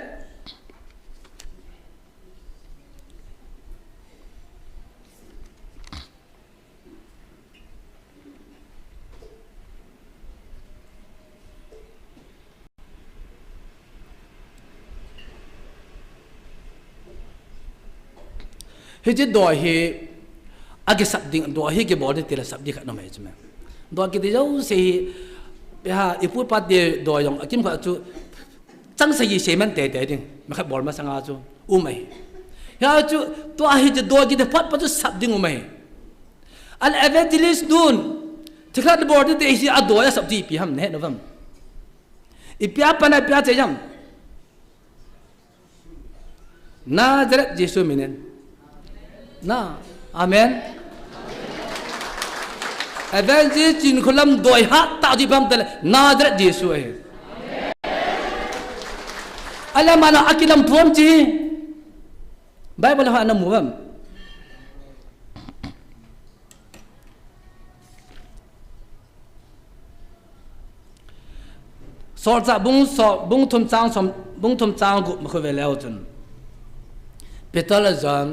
he je doi he age sab ding do he ke body tela sab dikha no mai chme do ke de jau se ha ipu pat de do yong akim kha chu จังสยเสมันเตะดิมันขับบอลมาสังอาจูไม่ยาจูตัวอาหิจะตัวกินพัดปัจจุสับดิ้งไม่อันเอเวนติลิสดูนที่ขัดบอลที่เตะสิอัดตัวสับจีปีฮัมเนี่ยนะฟังอีปีอาปันอีปีอาเจียมนาจระเยซูมิเนนนาอาเมนเอเวนติจินคุลัมโดยฮัตตาจีบัมเตลนาจระเยซูเออะไรมานะอากิลัมพร้อมจีไบเบิลฮานามูบัมสอดจะบุ้งทุมจางกุมาคุยแล้วจนเปตลจอน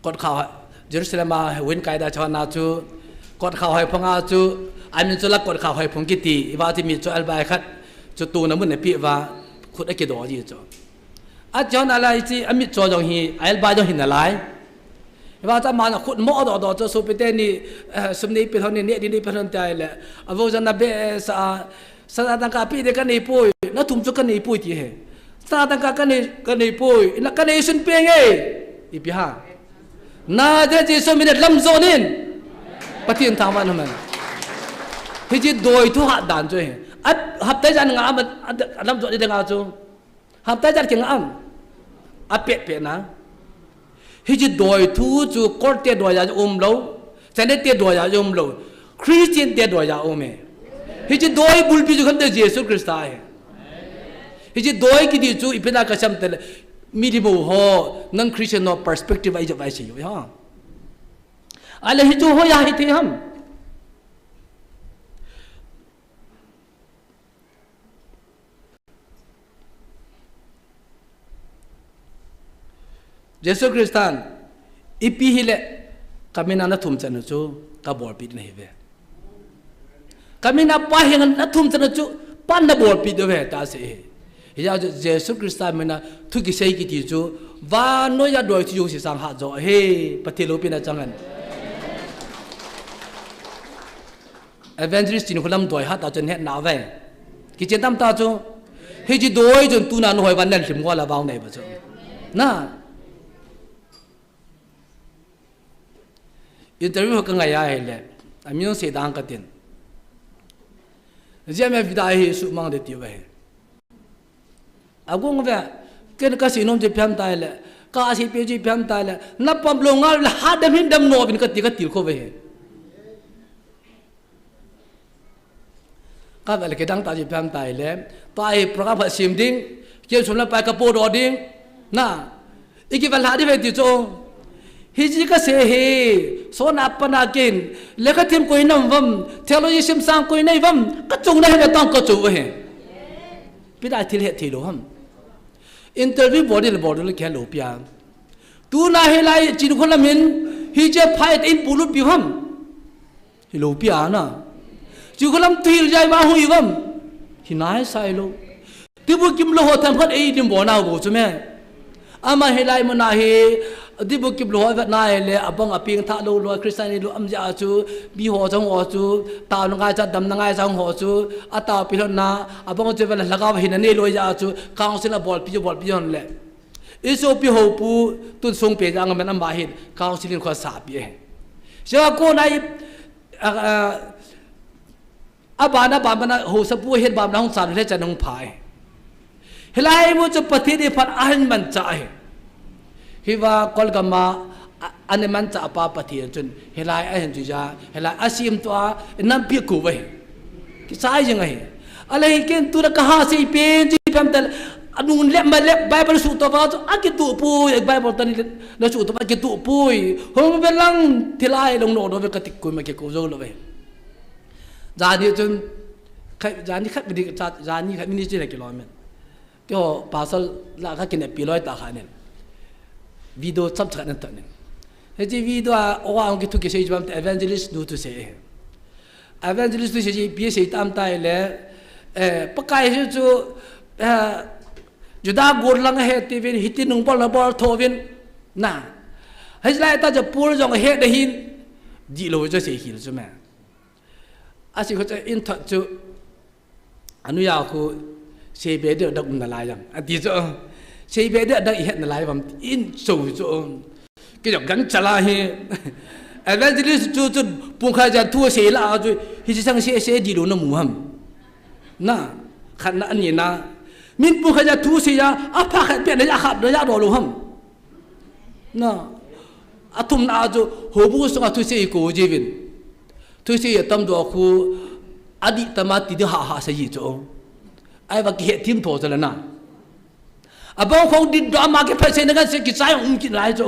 กดข่าวเยรูซาเล็มมาวินไกด์ดาชอนาจูกดข่าวให้พงอาจูอันนี้จุลักกดข่าวให้พงกิติว่าที่มีจุอัลบายคัดจุตูน้ำมันในปีว่าขุดไอ้กิดอจีจออาจารย์อะไรที่อามิจอจงฮีอัลบายจงหินอะไรว่าจะมาขุดหม้อดอจะสูบไปเต้นี่สมนี้เป็นเท่านี้เนี่ยนี่เป็นเท่าใจแหละอาวุธจะนับเบสสถานการณ์ปีเด็กกันนี่ปุยนักทุ่มจุกันนี่ปุยที่เหสถานการณ์กันนี่ปุยนักกันนี่สุนเปียงเออีพิฮานาเดจิสมิเดลำโซนินปฏิญทาวันมันฮิจิโดยทุหัดด่านจ้วยอัดหับแต่จันงามันลำโซนินงาจูหับแต่จันเก่งอ่ะอัดเป๊ะนะฮิจิโดยทุจูกอดเตียดวยาจะโลเซนเตียดวยาจะโลคริสเตียนเตียดวยาเมฮิจิโดยบุลปิจุขันเดเยซูคริสต์ไอฮิจิโดยกิดิจูอีเป็นอะไรกันเตลมีที่บูฮอนั่งคริสเตียนนอ perspective ไอจะไปสิอยู่ฮะอะไรฮิจูฮอยาฮิที่ฮัมเยซูคริสต์อีพีฮิเลกามินานาทุ่มจันทร์จูกับบอลปิดนี่เวkami nak pahingan atum tanacu panda bol pido ve ta se ya Jesus Christ mena thuki sei ki ti chu va no ya doi chu si sang ha jo he patilo pina changan evangelist ni khulam doi ha ta chen he na ve ki chen tam ta chu he ji doi jon tu na no hoi ban nan sim kwa la baung nei ba chu na interview ka nga ya he le amyo se dang ka tin giờ mình đã hiểu sự mang đến điều vậy, à cũng vậy, cái sự nông nghiệp phàm tài là, cái sự bê chỉ phàm tài là, nắp bầm lông ngал là hạt đâm hin đâm nọ bên cái tiêu khô vậy, cái vậy là cái đăng tài chỉ phàm tài là, tài program phát sim đinh, kia chúng là bài cái bộ đồ đinh, na, cái vậy là đi về tiêu cho hiji ka se he so na pana kin le ka thêm koi nam vam theology sim sang koi nei vam ka chung na he tang ka chu he pida thil he thilo ham interview body le khelo pya tu na he lai chin khol min hi je phai in pulut pi ham hi lo pya na chu kholam thil jai ba hui vam hi nai sai lo tu bu kim lo ho tham khat ei dim bo na bo chu me ama he lai mo na he di bu kip lo va na le abang aping tha lo lo Christian lo am ja chu bi ho jong ho chu ta no ngai cha dam na ngai jong ho chu ata pi lo na abang che va la ga hin ne lo ja chu council bol pi on le iso pi ho pu tun song pe jang man am ba hin council ko sa pi e ja ko nai abana ba mana ho sa pu hen ba na hong san le cha nong phai helai mo chu pathi de phat ahan man cha he hiwa kolgama aneman cha apa pathi chun helai a hen juja helai asim to nam pi ku we ki sai jeng ai alai ken tu ra kaha se pe ji pam tal anun le ma le bible su to ba aki tu pu bible tan le su to ba ki tu pu hom belang thilai long no do be katik ku ma ke ko zo lo we jani chun khai jani khat bi jani khat mini ji le kilomet to pasal la ka kin pi loi ta khanen video chap chak nan ta ne he ji video a wa ang ki thu ki sei jam evangelist du tu se evangelist du se ji bi sei tam tai le pakai ju chu juda gor lang he tivin hitin nung bol na bol thovin na he lai ta ja pur jong he de hin ji lo jo se hil chu ma asi ko in tha chu anu ya ko xe bé được đọc là lại rằng à tí chỗ xe bé được đọc hiện là lại bằng in sầu chỗ cái dòng gắn trả lại he evangelist chú chú buông khai ra thua xe là rồi thì chỉ sang xe gì đó nó mù hầm na khăn anh nhìn na mình buông khai ra thua xe ra à phá khai biết là khát nó ra đồ luôn hầm na à thùng na rồi hồ bù sang thua xe cổ gì vậy thua xe tâm đồ khu adi tamati de ha sa yi cho ai va ki tim tho cho na a bong khong din drama ke phase na se ki sai ki lai cho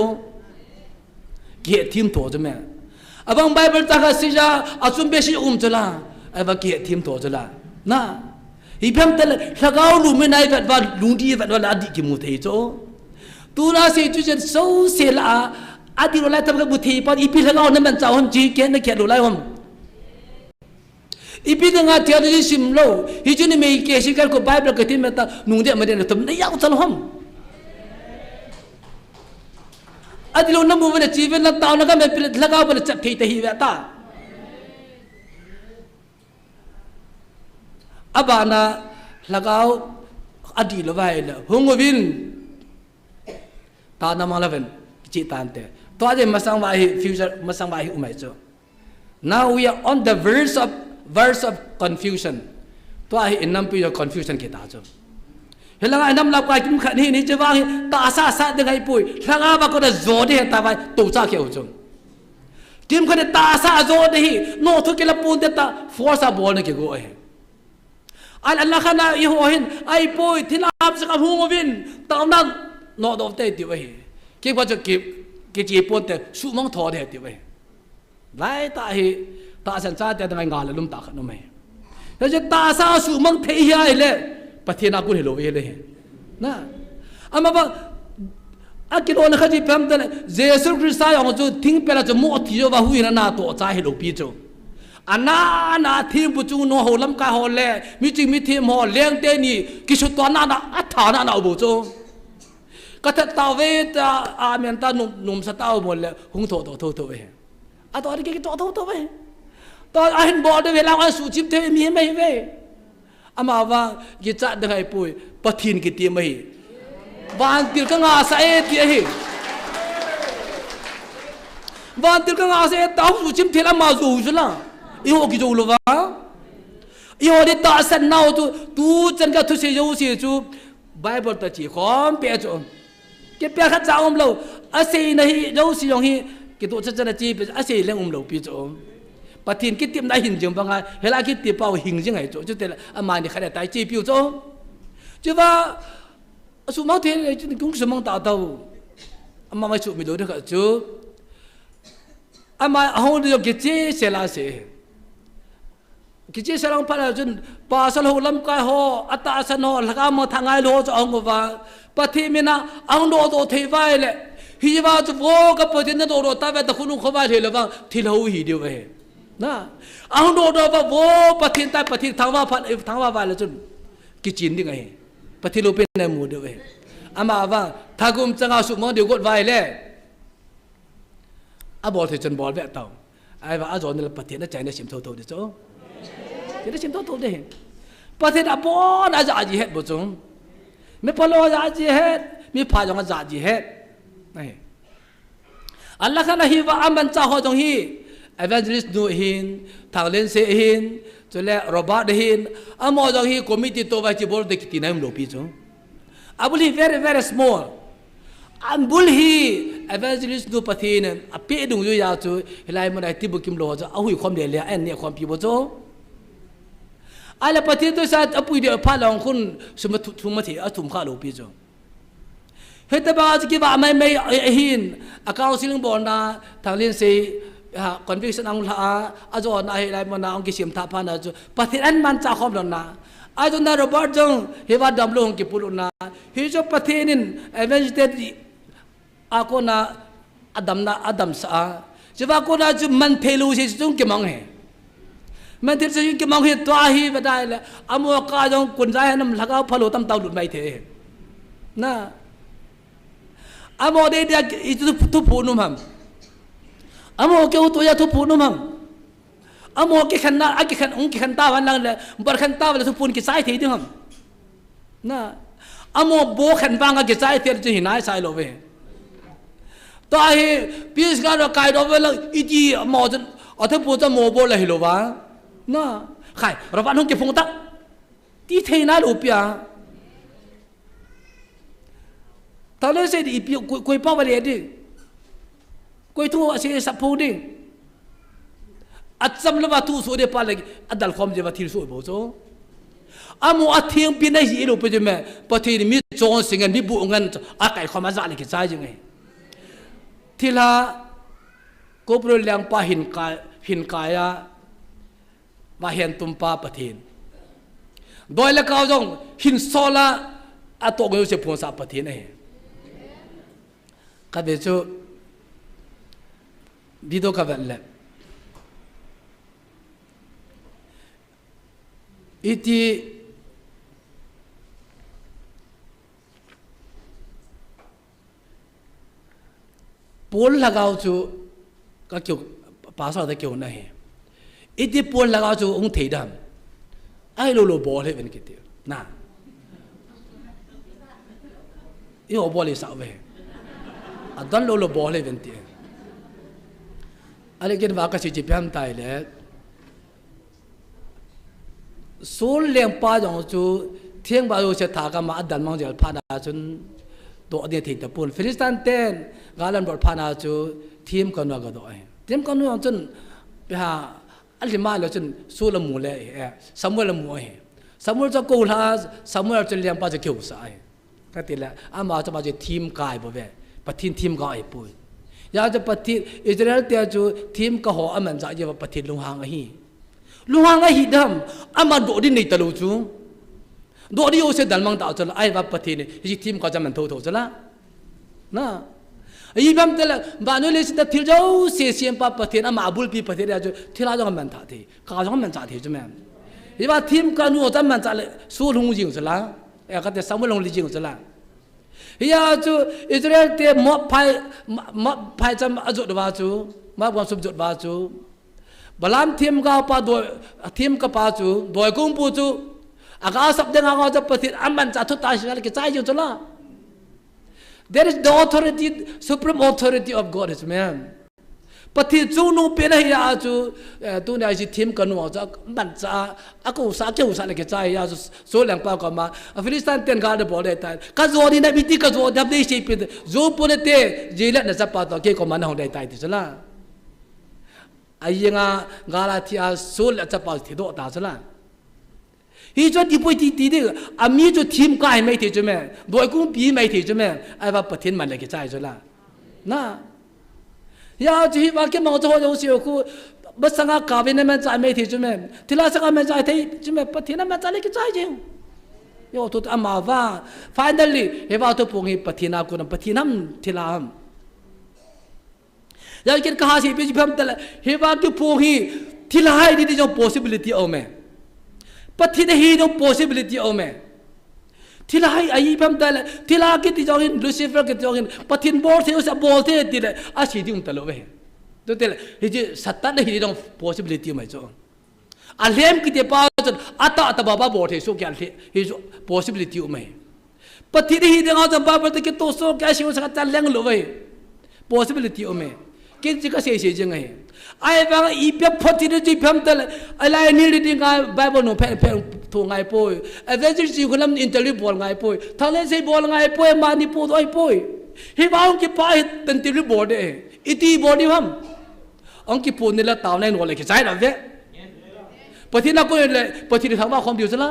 ki tim tho cho me a bong bible ta ka si ja a sum be si cho la ai va ki tim tho cho la na hi pham tel thagau lu me nai va lu di va la adi ki mu thei cho tu na se chu chen so se la adi ro la tam ka bu thei pa i pi thagau na man chao hom ji ke na ke lu lai hom ipi dengan tiada di simlo, hijau ni mei kesikal ko Bible ketim mata nungde meden tem na yau salhom. Adilo na move na chiven na tao na ka me pilit lagaw pa chat thei tahi ta. Abana lagaw adilo vai la hungovin ta na malaven chi tante. To ade masang vai future masang vai umai cho. Now we are on the verse of confusion. To ai inam pi your confusion kita cho. Helang ai nam lap kai kim khan hi ni che wang ta sa de gai pui. Thanga ba ko da zo de ta vai tu cha kheu cho. Kim khan ta sa zo de hi no thu ke la pun de ta force a bol ne ke go ai. Al Allah khana i ho hin ai pui thilap sa ka hu vin ta nam no do te ti wai. Ke ba cho ke ji pon te su mong tho de ti wai. Lai ta hi ta san cha te dai ngal lum ta khan no mai ya je ta sa su mang thei ya le pathina ku helo ye le na ama ba akilo na khaji pam ta jesu christ ya ngo chu thing pela chu mo thi jo ba hu ina na to cha helo pi chu ana na thim bu chu no ho lam ka ho le mi chi mi thim ho leng te ni ki su to na a tha na bu chu ka ta ta ve ta amen ta num sa ta mo le hung tho to ve a to ri ki to veตอนอันบอดเวลาอันสุจิบเทมีไม่เว้อามาว่ากิจจะได้ปุยปะทินกิตีไม่วานติลกังอาศัยตีเฮวานติลกังอาศัยตาสุจิบเทละมาจูจุละอีโหกิจูลวะอีโหดิตาสันนาวตูจันก็ทุเสียจูจูไบเบิลตะจีขอมเปียจูเก็บเปียขัดจ้าเราอาศัยในจูสิยองฮีกิตัวจันจะจีเป็นอาศัยเรื่องเราปีจูปะทินกิติมได้หินจงบังไงเฮลากิติเป่าหิงจังไงโจจุดเตลอามานี่ขนาดตายจีบิวโจจุว่าสุมาเทเลยจุดกุ้งสมองตาเต้าอามาไม่สุไม่รู้ด้วยกันจุอามาเอาเรื่องกิจเสลาเสกิจเสลางพันจุนปาสโลลำกายโฮอัตตาสนอหลักอามาทางไงโลจะเอาว่าปะทิมินะเอาโนโตเทวายเลยฮิจว่าจุโวกับปะทินนั่นโตโรตาเวตะคุณลุงเขาว่าเทเลวังที่เราหิดีเว้นะเอาโดดว่าโว้ปะทินใต้ปะทินทางว่าพันทางว่าไปแล้วจนกิจินดิไงปะทินเราเป็นในหมู่เดียวเองอามาว่าถ้ากุมจะเอาสุมองเดี๋ยวกดไว้เลยอาบอลถึงจนบอลแวะเต่าไอ้ว่าอาจอนนี่ปะทินน่าใจในเสียมโตๆเดี๋ยวจ้จะได้เสียมโตๆได้เห็นปะทินอาบอลอาจจะอาจีเฮ็ดบ่จงไม่พอเราอาจีเฮ็ดมีพายองอาจจีเฮ็ดนี่อัลลอฮ์ข้าฮีว่าอามันเจ้าหอจงฮี evangelist nu hin thang len se hin chole robot hin amo jong hi committee to vai chi bol de kitina im lo pi chu abuli very very small ambul hi evangelist nu pathin a pe dung yu ya chu hilai mon ai tibu kim lo cha a hui khom de le en ne khom pi bo chu ala pathin to sa apui de pha long khun sum thu ma thi a thum kha lo pi chu heta ba chi ba mai hin a council bon na thang len se conviction ang la ajon ai lai mona ang kisim tha pha na chu pathin an man cha khom lon na ajon na robert jong he wa dam lo ki pulu na he jo pathinin evangelist akona adam sa jiwa ko na chu man thelu se chung ki mang he man thel se ki mang he to hi ba dai la amo ka jong kun jai nam laga phalo tam tau lut mai the na amo de dia itu tu pu nu mam amo ke to ya tu pu nu mam amo ke khan na a ke khan ong ke khan ta wan lang le bar khan ta wala tu pun ki sai the ding ham na amo bo khan wanga ke chai ter chi hinai sai lo ve ta hi pis ga ro kai do ve la iti mo jan athe po cha mo bo la hi lo wa na khai ro ban hong ke phong ta ti thei na lo pia ta le se di pi koi pa va le di koi tu se sa pu di acham lo ba tu so de pa le adal khom je ba thil so bo so amo athiang pin ai hi lo pe je me pa thi mi chong singan mi bu ngan a kai khom a za le ke chai je ngai thila ko pro lang pa hin kaya ma hian tum pa pathin doi la kaw jong hin sola ato go se phon sa pathin ai ka be chu bido ka vel iti pol lagaw chu ka kyo pa sa da kyo na he iti pol lagaw chu ung thei dam ai lo bo le ven kiti na yo bo le sa ve adan lo bo le ven ti ale gen wa ka si ji pyam tai le sol leng pa jong chu thieng ba yo se tha ka ma adan mang jel pha da chun do de thei ta pol Filistan ten galan bor pha na chu thim kan wa ga do ai thim kan wa chun pe ha alima lo chun sol mu le Samuel mu ai Samuel cha ko la Samuel chu leng pa cha kyu sa ai ka ti la ama cha ba je thim kai bo ve pathin thim ga ai pui ya cha pathin Israel te chu thim ka ho aman ja je pathin lung hang hi luang ai hidam ama do di nei talu chu do di o se dalmang ta chala ai va pathi ne hi thim ka jaman tho chala na ai bam tela ba no le se ta thil jau se siam pa pathi na ma bul pi pathi ra chu thila jong man tha thi ka jong man cha thi chu me hi ba thim ka nu jam man cha le su lung jing chala e ka te sam long li jing chala ya chu Israel te mo phai cham azu ba chu ma bam sub jot ba chu balam thim ka pa do thim ka pa chu doi kum pu chu aga sab de nga ga pathit aman cha thu ta shingal ke chai ju chula there is the authority supreme authority of God is man pathit chu nu pe na ya chu tu na si thim ka nu cha man cha aku sa ke sa le ke chai ya so lang pa ka ma Filistan ten ga de bo de ta ka zo ni na bi ti ka zo dab de shi pe zo pu ne te je la na sa pa to ke ko man hong dai tai ti chula ai nga Galatia sol cha pa thi do ta chala hi cho di poi ti de ami cho thim kai mai the chu me doi kum pi mai the chu me ai ba pathin man le ke chai chala na ya ji ba ke ma cho ho si ku ba sanga ka be ne man chai mai the chu me thila sanga man chai the chu me pathin man chai le ke chai je yo to ama va finally he ba to pung hi pathina ku na pathinam thilam ya kin ka si pe ji pham tala he ba ki po hi thilai di jo possibility o me pathi de hi jo possibility o me thilai ai pham tala thila ki ti jo hin Lucifer ki jo hin pathin bor the sa bol the ti le a si di talo ve to tele hi ji satan de hi jo possibility mai jo a lem ki te pa ata baba bor the so kya hi jo possibility o me pathi de hi de ga ba ba te ki to so kya si sa ta leng lo ve possibility o me ken ji ka se jeng ai ai ba i pe photi de ji pham tel ala ni ri nga bible no phe tho ngai poi avenger ji khulam interview bol ngai poi thale se bol ngai poi ma ni pu doi poi hi ba ong ki pa ten ti ri bol de iti body ham ong ki pu ni la taw nai no le ki chai la ve pathi na ko le pathi ni thang ba khom diu chala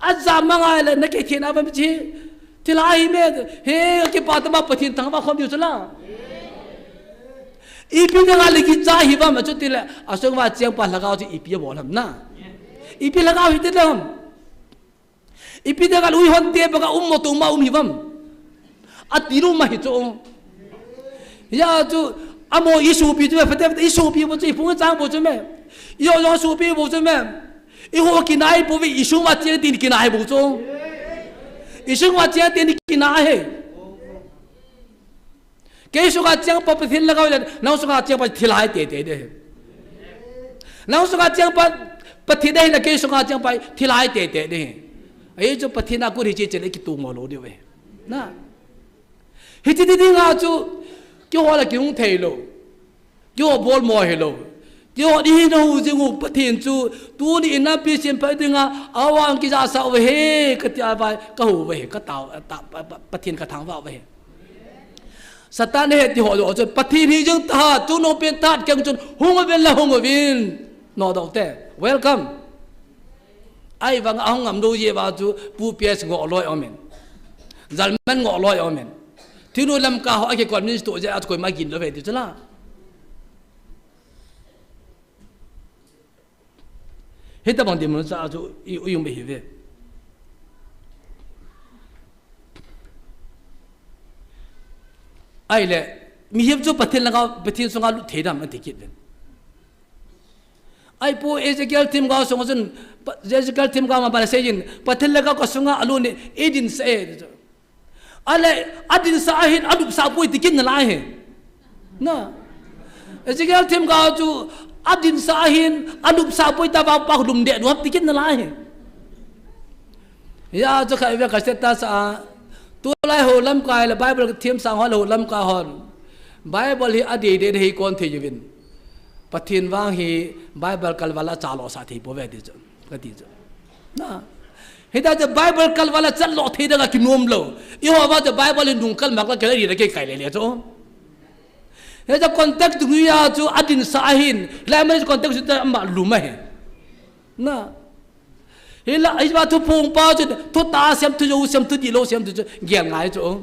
azam ma ngai le na ke thina ba ji tilai me he ki pa ta ma pathi thang ba khom diu chala ipi nga lagi cha hi ba ma chu ti le asong wa chiang pa lagaw chi ipi bo lam na ipi lagaw hi te lam ipi de gal ui hon te ba mo to ma hi bam atiru ma hi chu ya chu amo isu pi chu fa te isu pi bo chi pu chang bo chu me yo yo su pi bo chu me i ho ki nai bo wi isu ma che tin ki nai bo chu isu ma che tin ki nai he cái số cái chiang pa pathin lagaw le nau số cái chiang pa thilai te te de nau số cái chiang pa pathin dai la cái số cái chiang pa thilai te te de ไอ้จุปฏินากุริจิเจเลกิตูงอโลดิเวนะฮิจิติงาจุกี่หัวละกี่งเทโลกี่หัวบอลมอเฮโลกี่หัวดีนะหูจิงูปฏินจูตัวนี้นับปีเสียนไปดึงอ่ะอาวังกิจาสาวเวก็จะไปก็หูเวก็เต่าปฏินกระถางว่าเวสตาร์เนี่ยที่หัวจนปฏินี้จึงตาจุนเป็นตาเก่งจนหงเป็นละหงวินนอดอกแต่เวลคัมไอ้วังอ่างงำดูเย่บาจูผู้เปียสงอลอยอเมนจัลมันงอลอยอเมนที่นู่นลำกาเขาไอ้คนนี้ตัวจะเอาคนมากินแล้วเวทีจ้าเฮ้ยแต่บางทีมันจะเอาจูยุ่งไปหิวไอ้เล่มีเห็บจูปฏิลังกาปฏิสงฆ์ลุเทียมมันติดกินไอ้พวกเอเจเกลทีมกาสงฆ์จนเอเจเกลทีมกามาบาลเซยินปฏิลังกาก็สงฆ์อลูนี่เอดินเซอะไรอดินสาหินอดุบสาปุยติกินนั่นไงนะเอเจเกลทีมกาจูอดินสาหินอดุบสาปุยตาบาปักดุมเดดวับติกินนั่นไงยาจะใครเวกัสเตตาสาตัวไรโหลำกายละไบเบิลทีมสังหารโหลำกายฮอนไบเบิลฮีอดีตเดฮีก่อนที่จะวินปฏินว่างฮีไบเบิลกัลวาลาจาโลสัตย์พอเวดิจก็ดีจ้ะนะเฮดาจะไบเบิลกัลวาลาจัลโลที่เด็กกินนมโลอีหัวว่าจะไบเบิลนุ่งกัลมักละเกลี่ยเด็กไก่เลยจ้ะเฮดาคอนแทคต์ดุยาจูอดินสาหินแล้วมันจะคอนแทคต์สุดท้ายมาลุมะเฮนะเฮล่าไอ้บ้าทุพงป้าจุดทุตาเสียมทุจูเสียมทุดีโลเสียมทุจูเกี่ยงไงจ้ะ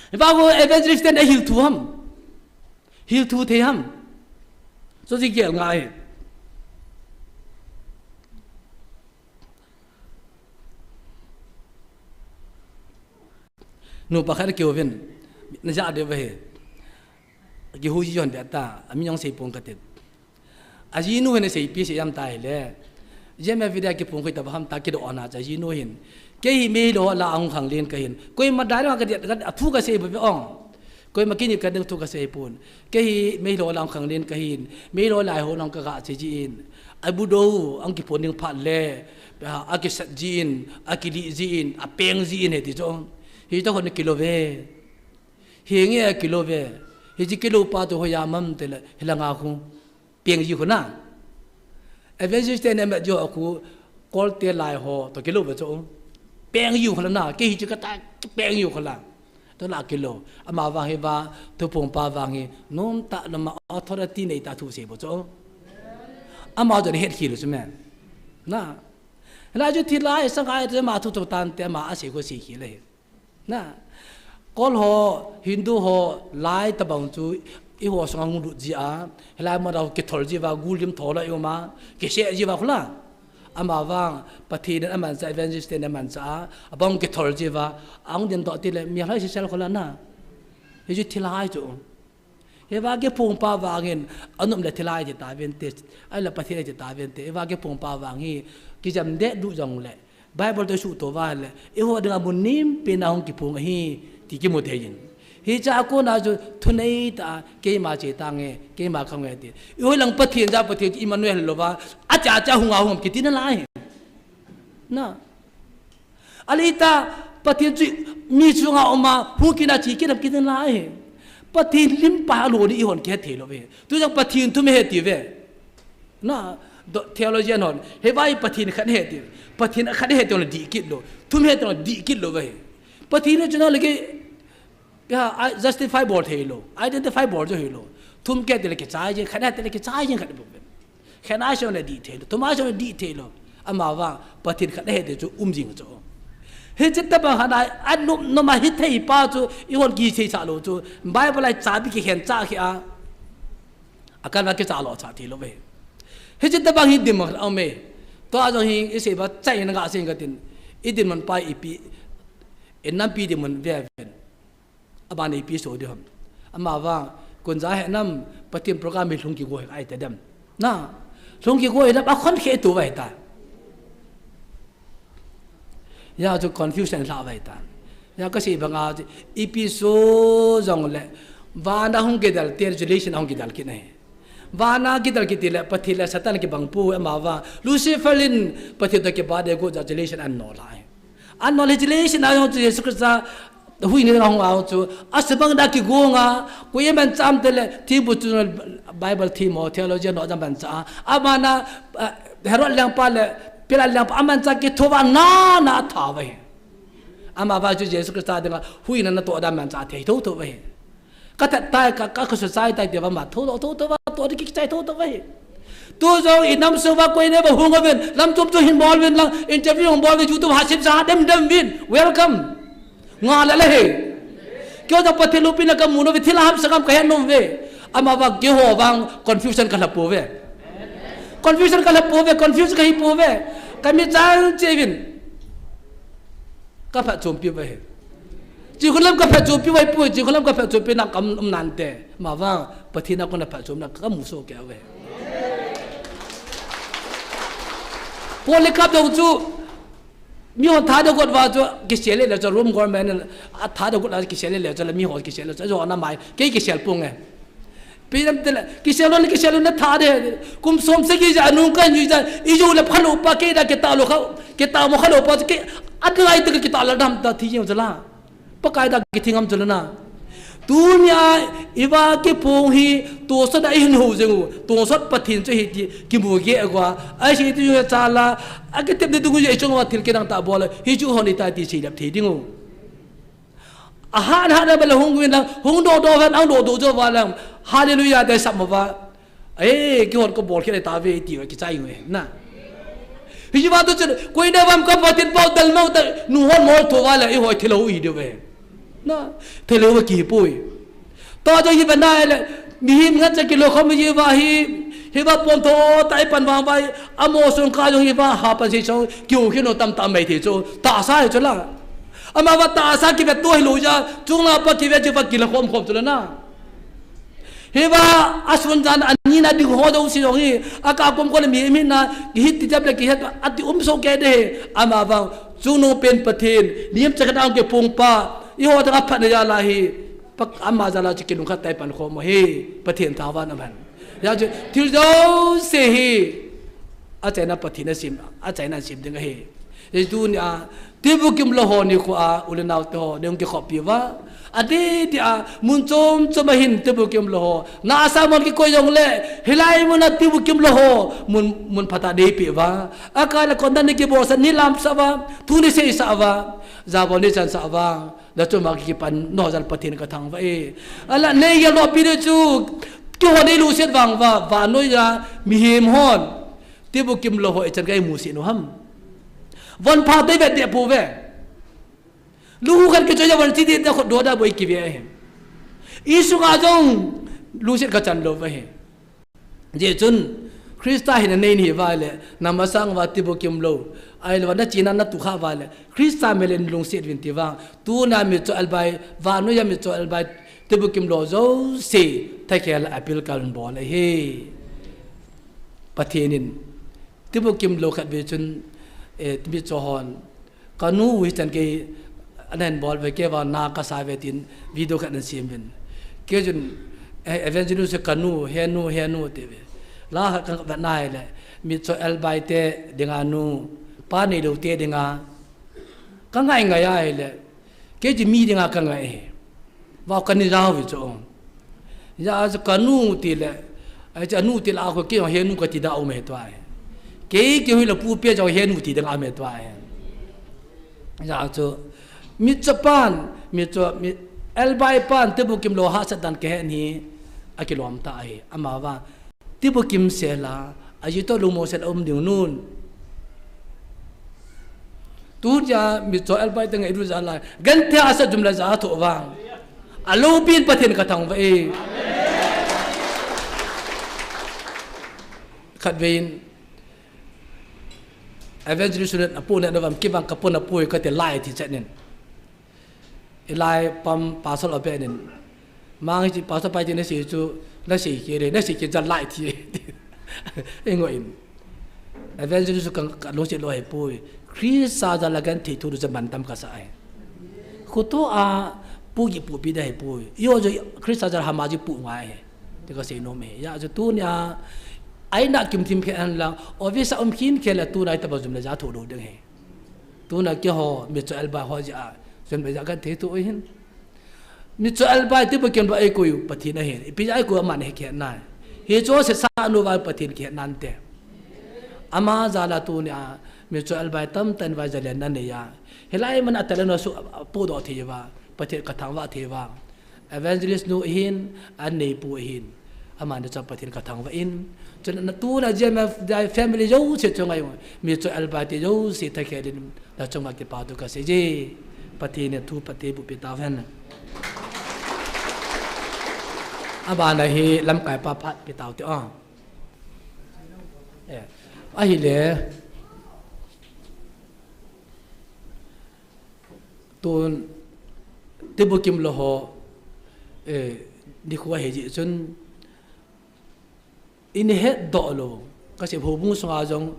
ไอ้บ้าก็เอเวนจ์ริฟต์เนี่ยฮิลทูฮัมฮิลทูเทียมso si kiel ngai nu pakhar ke oven na ja de ve ki hu ji jon de ta ami yong sei pong katet aji nu hene sei pi se yam tai le je me vida ki pong khoi ta ham ta ki do ana ja ji nu hin ke hi me lo la ang khang len ka hin koi ma dai ma ka de thu ka sei be ong koi ma kini ka de thu ka sei pun ke hi me lo la ang khang len ka hin me lo lai ho nang ka ga che ji in abu do ang ki pon ning phat le a ki sat ji in a ki li ji in a peng ji in he ti chong hi ta hon kilo ve hi nge kilo ve hi ji kilo pa to ho ya mam te la hilanga khu peng ji khu na eventually stand em jo khu kol te lai ho to kilo ve chong peng yu khla na ke hi ji ka ta peng yu khla to la kilo ama wa he ba to pong pa wa nge nom ta na ma authority nei ta thu se bo chong ama jo het khi lu chme na la jo thi lai sang ai te ma thu to tan te ma a se ko si khi le na kol ho hindu ho lai ta bang chu i ho sang ngu ji a la ma da ke thol ji wa gulim thola yo ma ke se ji wa khla ama wang pathi den aman sa evangelist den aman sa abang ke thol ji wa ang den to ti le mi hai se sel khla na he ji thi lai chu he wa ke pong pa wa ngin anum le thi lai ji ta ven te ai la pathi ji ta ven te wa ke pong pa wa ngi ki jam de du jong le bible to su to wa le e ho de amun nim pe na hong ki pong hi ti ki mo the yin hi cha ko na ju thunei ta ke ma che ta nge ke ma khang nge ti e ho lang pathian ja pathi Emmanuel lo wa a cha cha hunga hum ki ti na lai na alita pathian ji mi chu nga oma hu ki na chi ki na ki na lai pathian lim pa lo ni hon ke the lo ve tu jang pathian tu me he ti ve na theologian hon he vai pathian khan he ti pathian khan he to di ki lo tu me to di ki lo ve pathian ju na le ke I justify board hello identify board jo hello tum ke de ke chai je khana de ke chai je khana bu khana sho na detail tuma sho na detail ama wa patin khana he de jo jing jo he chet ta ba hana an no ma hit thei pa jo I won gi sei cha lo jo bible ai cha bi ke hen cha khi a akan wa ke cha lo cha thi lo be he chet ta ba hi dim ma au me to a jo hi I se ba chai na ga sen ga tin I din man pai I pi en nam pi de man ve abani episode ham ama wa kunja he nam patim program mi lung ki go ai ta dam na lung ki go da ba khon khe tu vai ta ya jo confusion la vai ta ya ka si banga episode jong le wa na hung ke dal translation hung ki dal ki nei vana kital kitile pathila satan ki bangpu amawa luciferin pathito ki bade go legislation an no lai an no legislation ayo tu yesu krista hui ni ngong au tu asbang da ki go nga ko yemen cham tele thi bu tu bible thi mo theology no jam ban cha amana hero lang pa le pila lang pa aman cha ki thowa na tha we amawa ju yesu krista da hui na to da man cha the to we ka ta ka society de ba ma to ba to ki chai to ba tu zo inam so ba koi ne ba hung ben lam chop to hin bol ben lang interview hung bol ju tu hasib sa dem win welcome nga la he kyo da pathelu pin ka muno bi thila ham sakam ka nom ve ama ba ge ho bang confusion ka la po ve confusion ka la po ve confuse ka hi po ve ka mi chang chevin ka pha chom pi ba he chỉ có làm cái phải chụp với bụi chỉ có làm cái phải chụp với nặng cầm nàn tệ mà vang bữa thi nào con là phải chụp là các mũ số kéo về Paul cáp đầu chú mi họ tháo đầu cột vào chú cái xe lên là cho room government tháo đầu cột là cái xe lên là cho là mi họ cái xe là cho nó mày cái xe bung này bây giờ cái xe luôn nó tháo đấy cũng xóm sẽ cái gì anh cái gì vậy ý dù là khăn ốp cái đó cái tàu mà khăn ốp cái ăn cái từ cái tàu là đâm ta thi nhiều rồi pakai da githingam chulana tunya iwa ke pong hi to sa da hin hu jengu to sot pathin che hi ki mu ge agwa ai si tu chala ake tep de du je chong wa thil ke dang ta bol hi chu honi ta ti si dap thi dingu a han da bel hung win lang hung do van ang do jo wa lang hallelujah da sam ba ki hon ko bol ke ta ve ti wa ki chai we na hi wa tu koi ne wam ka patin pau dal mau ta nu hon mol tho wa la i hoi thilo i de we na thelo ki pui to jo hi banai le mi him nga cha kilo khom ji wa hi ba pon tho tai pan wang bai amo sun ka jo hi ba ha pa si so kyu khino tam tam mai thi cho ta sa cho la ama wa ta sa ki ve to hi lo ja chung la pa ki ve ji ba ki la khom khom cho la na hi ba asun jan ani na di ho do si jo hi aka pom ko le mi na hi ti jab le ki het ati so ke de ama wa chung no pen pathin nim cha ka dang ke pung pa i ho ta phat na ya la hi pak amma jala chikin kha tai pan kho mo he pathin ta wa na ban ya ju thil do se hi a chai na pathin na sim a chai na sim ding he ye tu ni a tibu kim lo ho ni ko a ulenaw to ding ki khopi wa adi ti a mun chom chomahin tibu kim lo ho na sa mon ki ko yong le hilai mun na tibu kim lo ho mun phata de pi wa akala kon dan ki bo sa ni lam sa wa tu ni se sa wa za bo ni chan sa wa da chu ma ki pan no jal pathin ka thang wa e ala ne ya lo pi de chu ki ho dei lu set wang wa noi ya mi him hon tibu kim lo ho e chan kai mu si no ham von pha te ve te pu ve lu kan ke choya van ti de ko do da boi ki ve he isu ga jong lu set ka chan lo ve he je chun krista hin nei ni va le namasang wa tibu kim lo ai lo na china na tu kha wa le krista melen lung set vin ti wa tu na mi cho albai wa no ya mi cho albai tibu kim lo zo se ta ke la apil kan bo le he pathenin tibu kim lo khat ve chun mi cho hon kanu wi chan ke anen bol ve ke wa na ka sa ve tin video khat na sim bin ke jun evangelist se kanu henu te ve la ka va nai le mi cho albai te dinga nu pa nei lo te dinga ka ngai ngai ai le ke ji mi dinga ka ngai wa ka ni raw vi cho ya kanu ti le ai cha nu ti la ko ke henu ka ti da o me to ai cái hui là pu bia cho hiện vật đang làm toa ya cho mi Japan mi cho mi Albai pan tibu kim lo ha sa dan ke ni akilom ta ai amawa tibu kim sela aji to lumo sel ding nun tu ja mi cho Albai tang idu za la gan the asa jumla za to wang alo pin pathen ka thang wa e khat vein evangelist na pu na nam ki bang kapun na pu ka te lai ti chanin lai pam pasal obe nin mang ji pasal pai ti na si chu na si ke re na si ke ja lai ti engoin evangelist kan lo si lo ai pu Chris sa ja la gan ti tu du man tam ka sa ai ko to a pu gi pu bi dai pu yo jo Chris sa ja ha ma ji pu ngai te ka sei no me ya zo tu nya ai na kim tim khe an lang office om khin khe la tu nai ta ba zum la ja tho do ding he tu na ke ho mi cho alba ho ja zen ba ja ka te tu hin mi cho alba te ba ken ba ai ko yu pathi na he pi ai ko man he khe na he cho se sa nu ba pathin khe nan te ama zala tu nya mi cho alba tam tan ba ja le na ne ya helai man atala no su po do the ba pathin ka thang wa the ba evangelist nu hin an nei pu hin ama na cha pathin ka thang wa in chon na tu na je ma family yo se chongai mi cho alba te yo se ta khe din la chonga ke pa du ka se je pathin ne thu pate bu pe ta ven aba na hi lam kai pa phat pe taw te a hi le tôn tiếp bước kim lo ho đi qua hệ gì chân in hết đọ lo các sự hô bung sang trong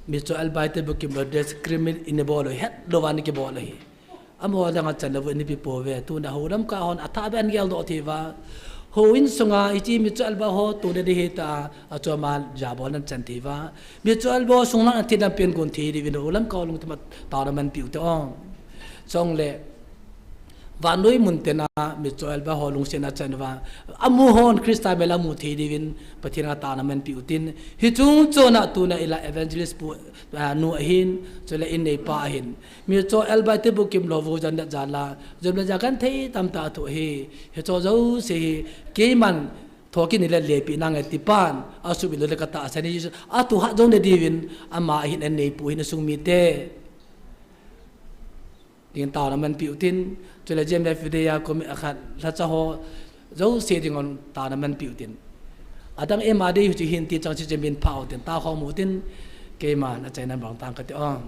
mi cho albai tiếp bước kim lo discriminate in bo lo hết lo van ke bo lo hi amo da nga chan lo ni pi po ve tu na ho ram ka hon atha ben gel do thi va ho in sunga ichi mi cho alba ho tu de he ta a cho ma ja bo nan chan thi va mi cho albo sung na thi na pen gon thi di vin ho lam ka long ta ta na man piu to trong lệ và nuôi muốn tên mi cho alba ho lung sen chan va amu hon Krista bela mu thi divin pathina ta na men piu tin hi chung chona tu na ila evangelist pu nu hin chole in nei pa hin mi cho alba te bu kim lo vo jan da jala jom la jagan thei tam ta thu hi he cho zo se ke man thokin ile le pi nang ti pan asu bi le ka ta sani a tu ha jong de divin ama hin en nei pu hin sung mi te tiếng tàu là mình biểu tin cho là James Fidea có mình khát là cho họ dấu xe thì còn tàu là mình biểu tin ở đang em ở đây chỉ hiện tiền trong chỉ mình phao tiền tàu họ mua tin cái mà nó chạy nằm bằng tăng cái đó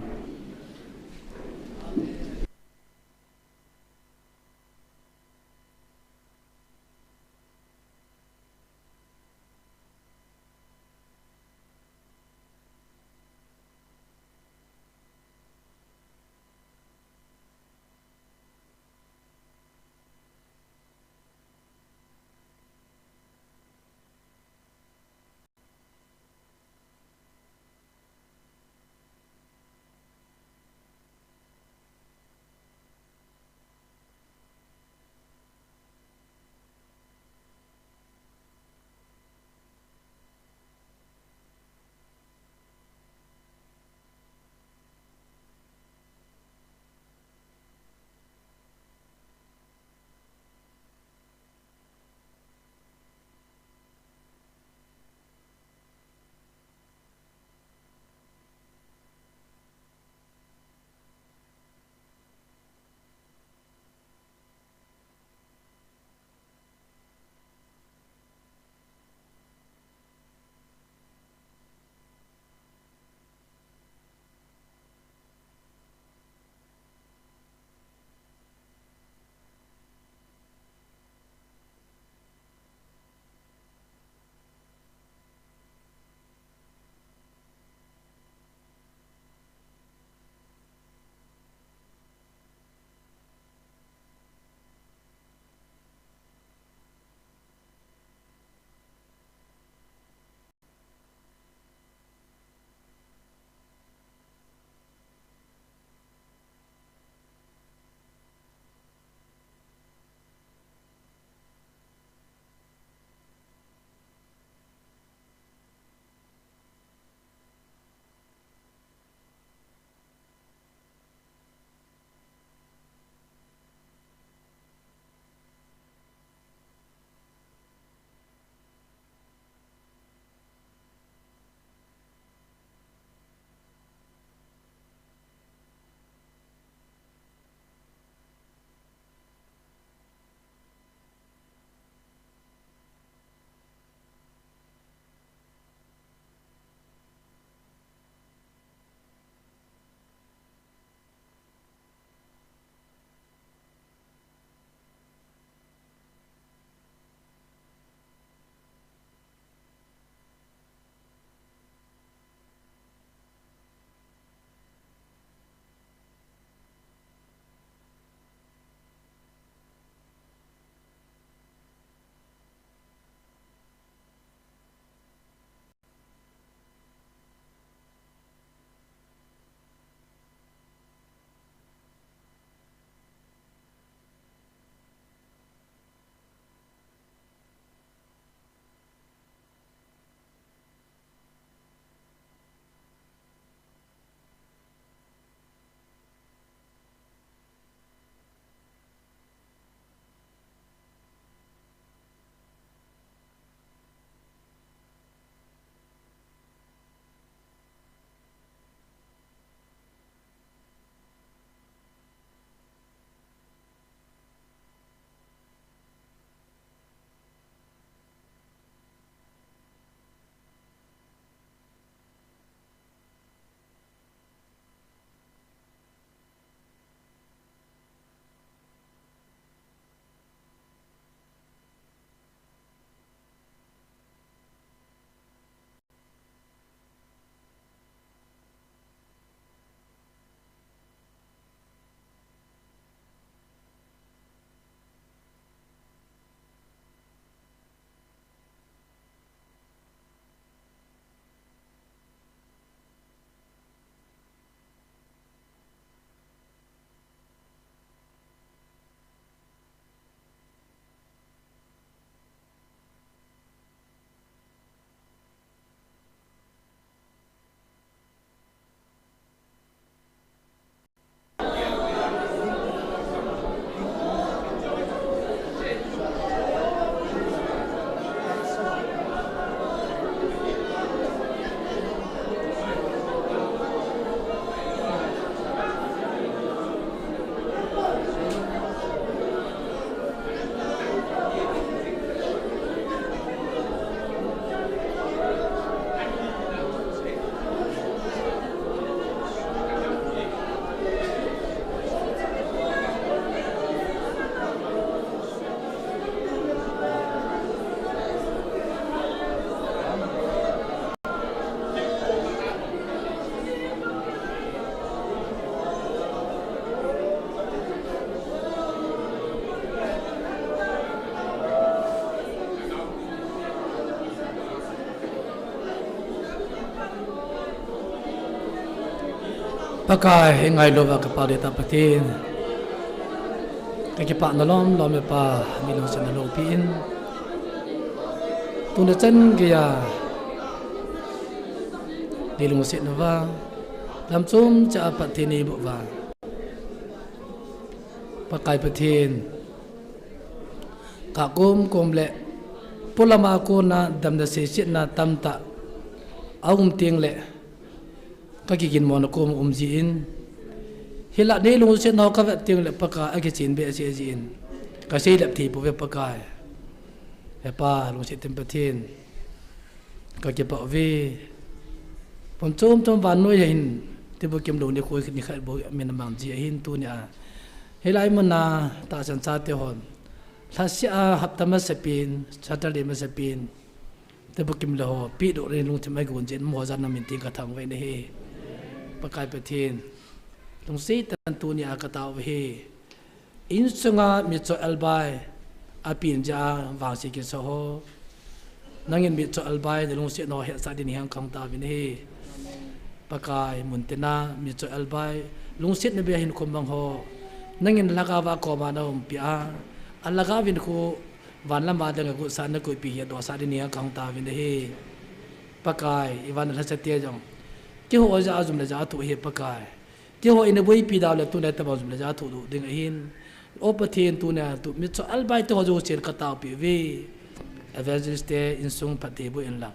pakai ngai lo ba kapal ta patin cái bạn nó lom pa ni lo sen lo pin tu na chân kia đi lùng sen nó va làm chôm cha patin ni bộ va pakai patin cả com lệ polama ko na dam da se sit na tam ta aum tieng lệ các cái kinh mòn com gì in hila nei lung se no ka tiang le paka a ke chin be se jin ka sei lap thi pu ve paka he pa lung se tem pathin ka ke pa ve pon chom tom van noi hin te bu kem lo ni khoi ni khai bo men mang ji hin tu nya helai mana ta san cha te hon tha sia hapta ma se pin saturday ma se pin te bu kem lo pi do re lung thmai gon jen mo jan na min ti ka thang ve ne he pakai pathin lung si tan tu ni akataw he in sunga mi cho albai apin ja wang si ke so ho nangin mi cho albai de lung si no he sa din hang khang ta vin he pakai muntena mi cho albai lung sit ne be hin khom bang ho nangin laga wa ko ma na um pia alaga vin ko van la ma de ko sa na ko pi ya do sa din hang khang ta vin he pakai iwan la sa te jong ki ho ja azum la ja tu he pakaiที่หัวอินเดียปีดาวเลยตัวนี้แต่บอกจุดเลยจ้าถูกดูดึงหินโอปเทียนตัวนี้ตัวมิตรอัลไบตัวหัวจูเชียนกระตาปีวีเอเวอร์จิสเตอินซุงพัดเทบุอินลัง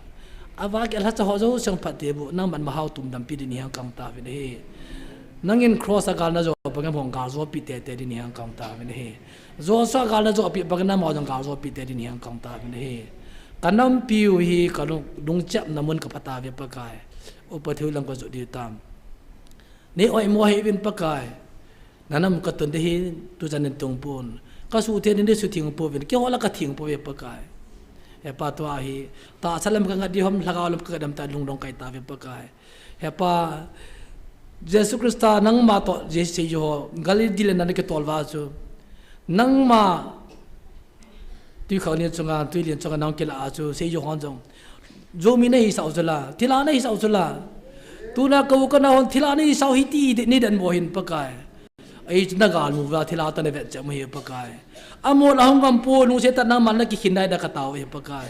อาวาเกลฮัตหัวจูเชียนพัดเทบุนั่งมันมาหาตุ่มดำปีดินยังกังตาวินเฮนั่งอินครอสการนั่งจอบปังพงกาโซปีเตเตดินยังกังตาวินเฮโซสการนั่งจอบปีปังนั่งมาจังกาโซปีเตดินยังกังตาวินเฮกันน้ำปิวฮีกันลุงจับน้ำมันกับพัตตาวิปกายโอปเทียนลังก็จุดดีตามนี่อ้อยมัวให้เป็นปากายนั่นน่ะมันก็ต้นที่ตัวจันทร์ตรงปูนก็สุดที่นี่สุดทิ้งปูนเกี่ยวกับกระทิ้งปูนปากายเฮปาตัวฮีตาสลัมกันกันดีหอมลักเอาลมกระดมตาลุงดงไก่ตาเป็นปากายเฮปาเยซูคริสต์นั่งมาต่อเยซูยูกาลิดิเลนั่นก็ตอลวาจูนั่งมาที่เขาเนี่ยจงอ่ะที่เรียนจงอ่ะนั่งกินอาจูเซยูฮอนจงโจมีเนี่ยฮิสาวจุลาที่ลาเนี่ยฮิสาวจุลาตัวนักกู้กันนะฮอนทิลานี่สาวฮิตีนี่เดินบ่เห็นปะกายไอ้นักการมูว่าทิลาตันเวทจะไม่เห็นปะกายอามอลahong kampo nung seta nang man lagi kinday da kataw eปะกาย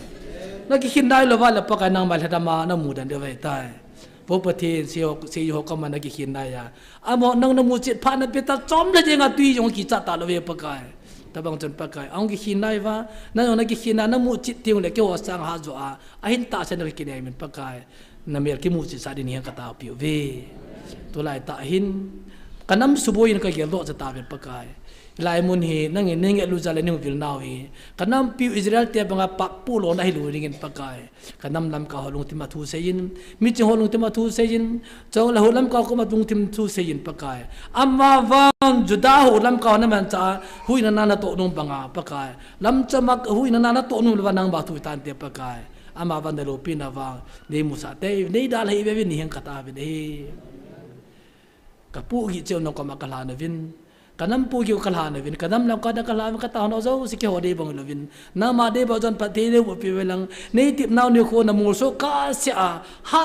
lagi kinday lo walaปะกายnang mal hadama na mudan de wai tai po pati siyo ka man lagi kinday ya amo nang namu chit pha na peta chom le jenga tui jong ki cha ta lo we pะกายtabang chon pะกายang ki kinday wa na yo nagi kinna na mu chit tiung le ke wa sang ha zo a ahin ta sa nagi kinay minปะกายna mer ki mu chi sa din yang kata pi ve to lai ta hin kanam suboin ka gel do cha ta be pakai lai mun hi nang ning elu jale ning vil naw hi kanam pi israel te banga pak pu lo na hi lu ring pakai kanam lam ka holung ti ma thu sein mi chi holung ti ma thu sein chong la holam ka ko ma tung tim thu sein pakai amma wang juda ho lam ka na man cha hui na na to nong banga pakai lam chamak hui na na to nong nang ba thu tan te pakai ama van de lo pina va nei musa te nei dal hi be ni hang kata be nei ka pu gi cheu no ka makala na vin kanam pu gi kala na vin kanam lam ka da kala ka ta no zo si ke ho de bang lo vin na ma de ba jon pa te le wo pi welang nei tip naw ni ko na mu so ka sia ha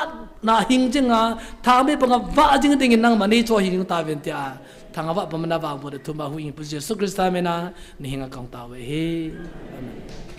na hing jinga tha me bang va jing ding nang ma nei cho hing ta vin tia thang wa pa mana ba bo de tu ma hu in pu jesu christa me na ni hinga kang ta we he amen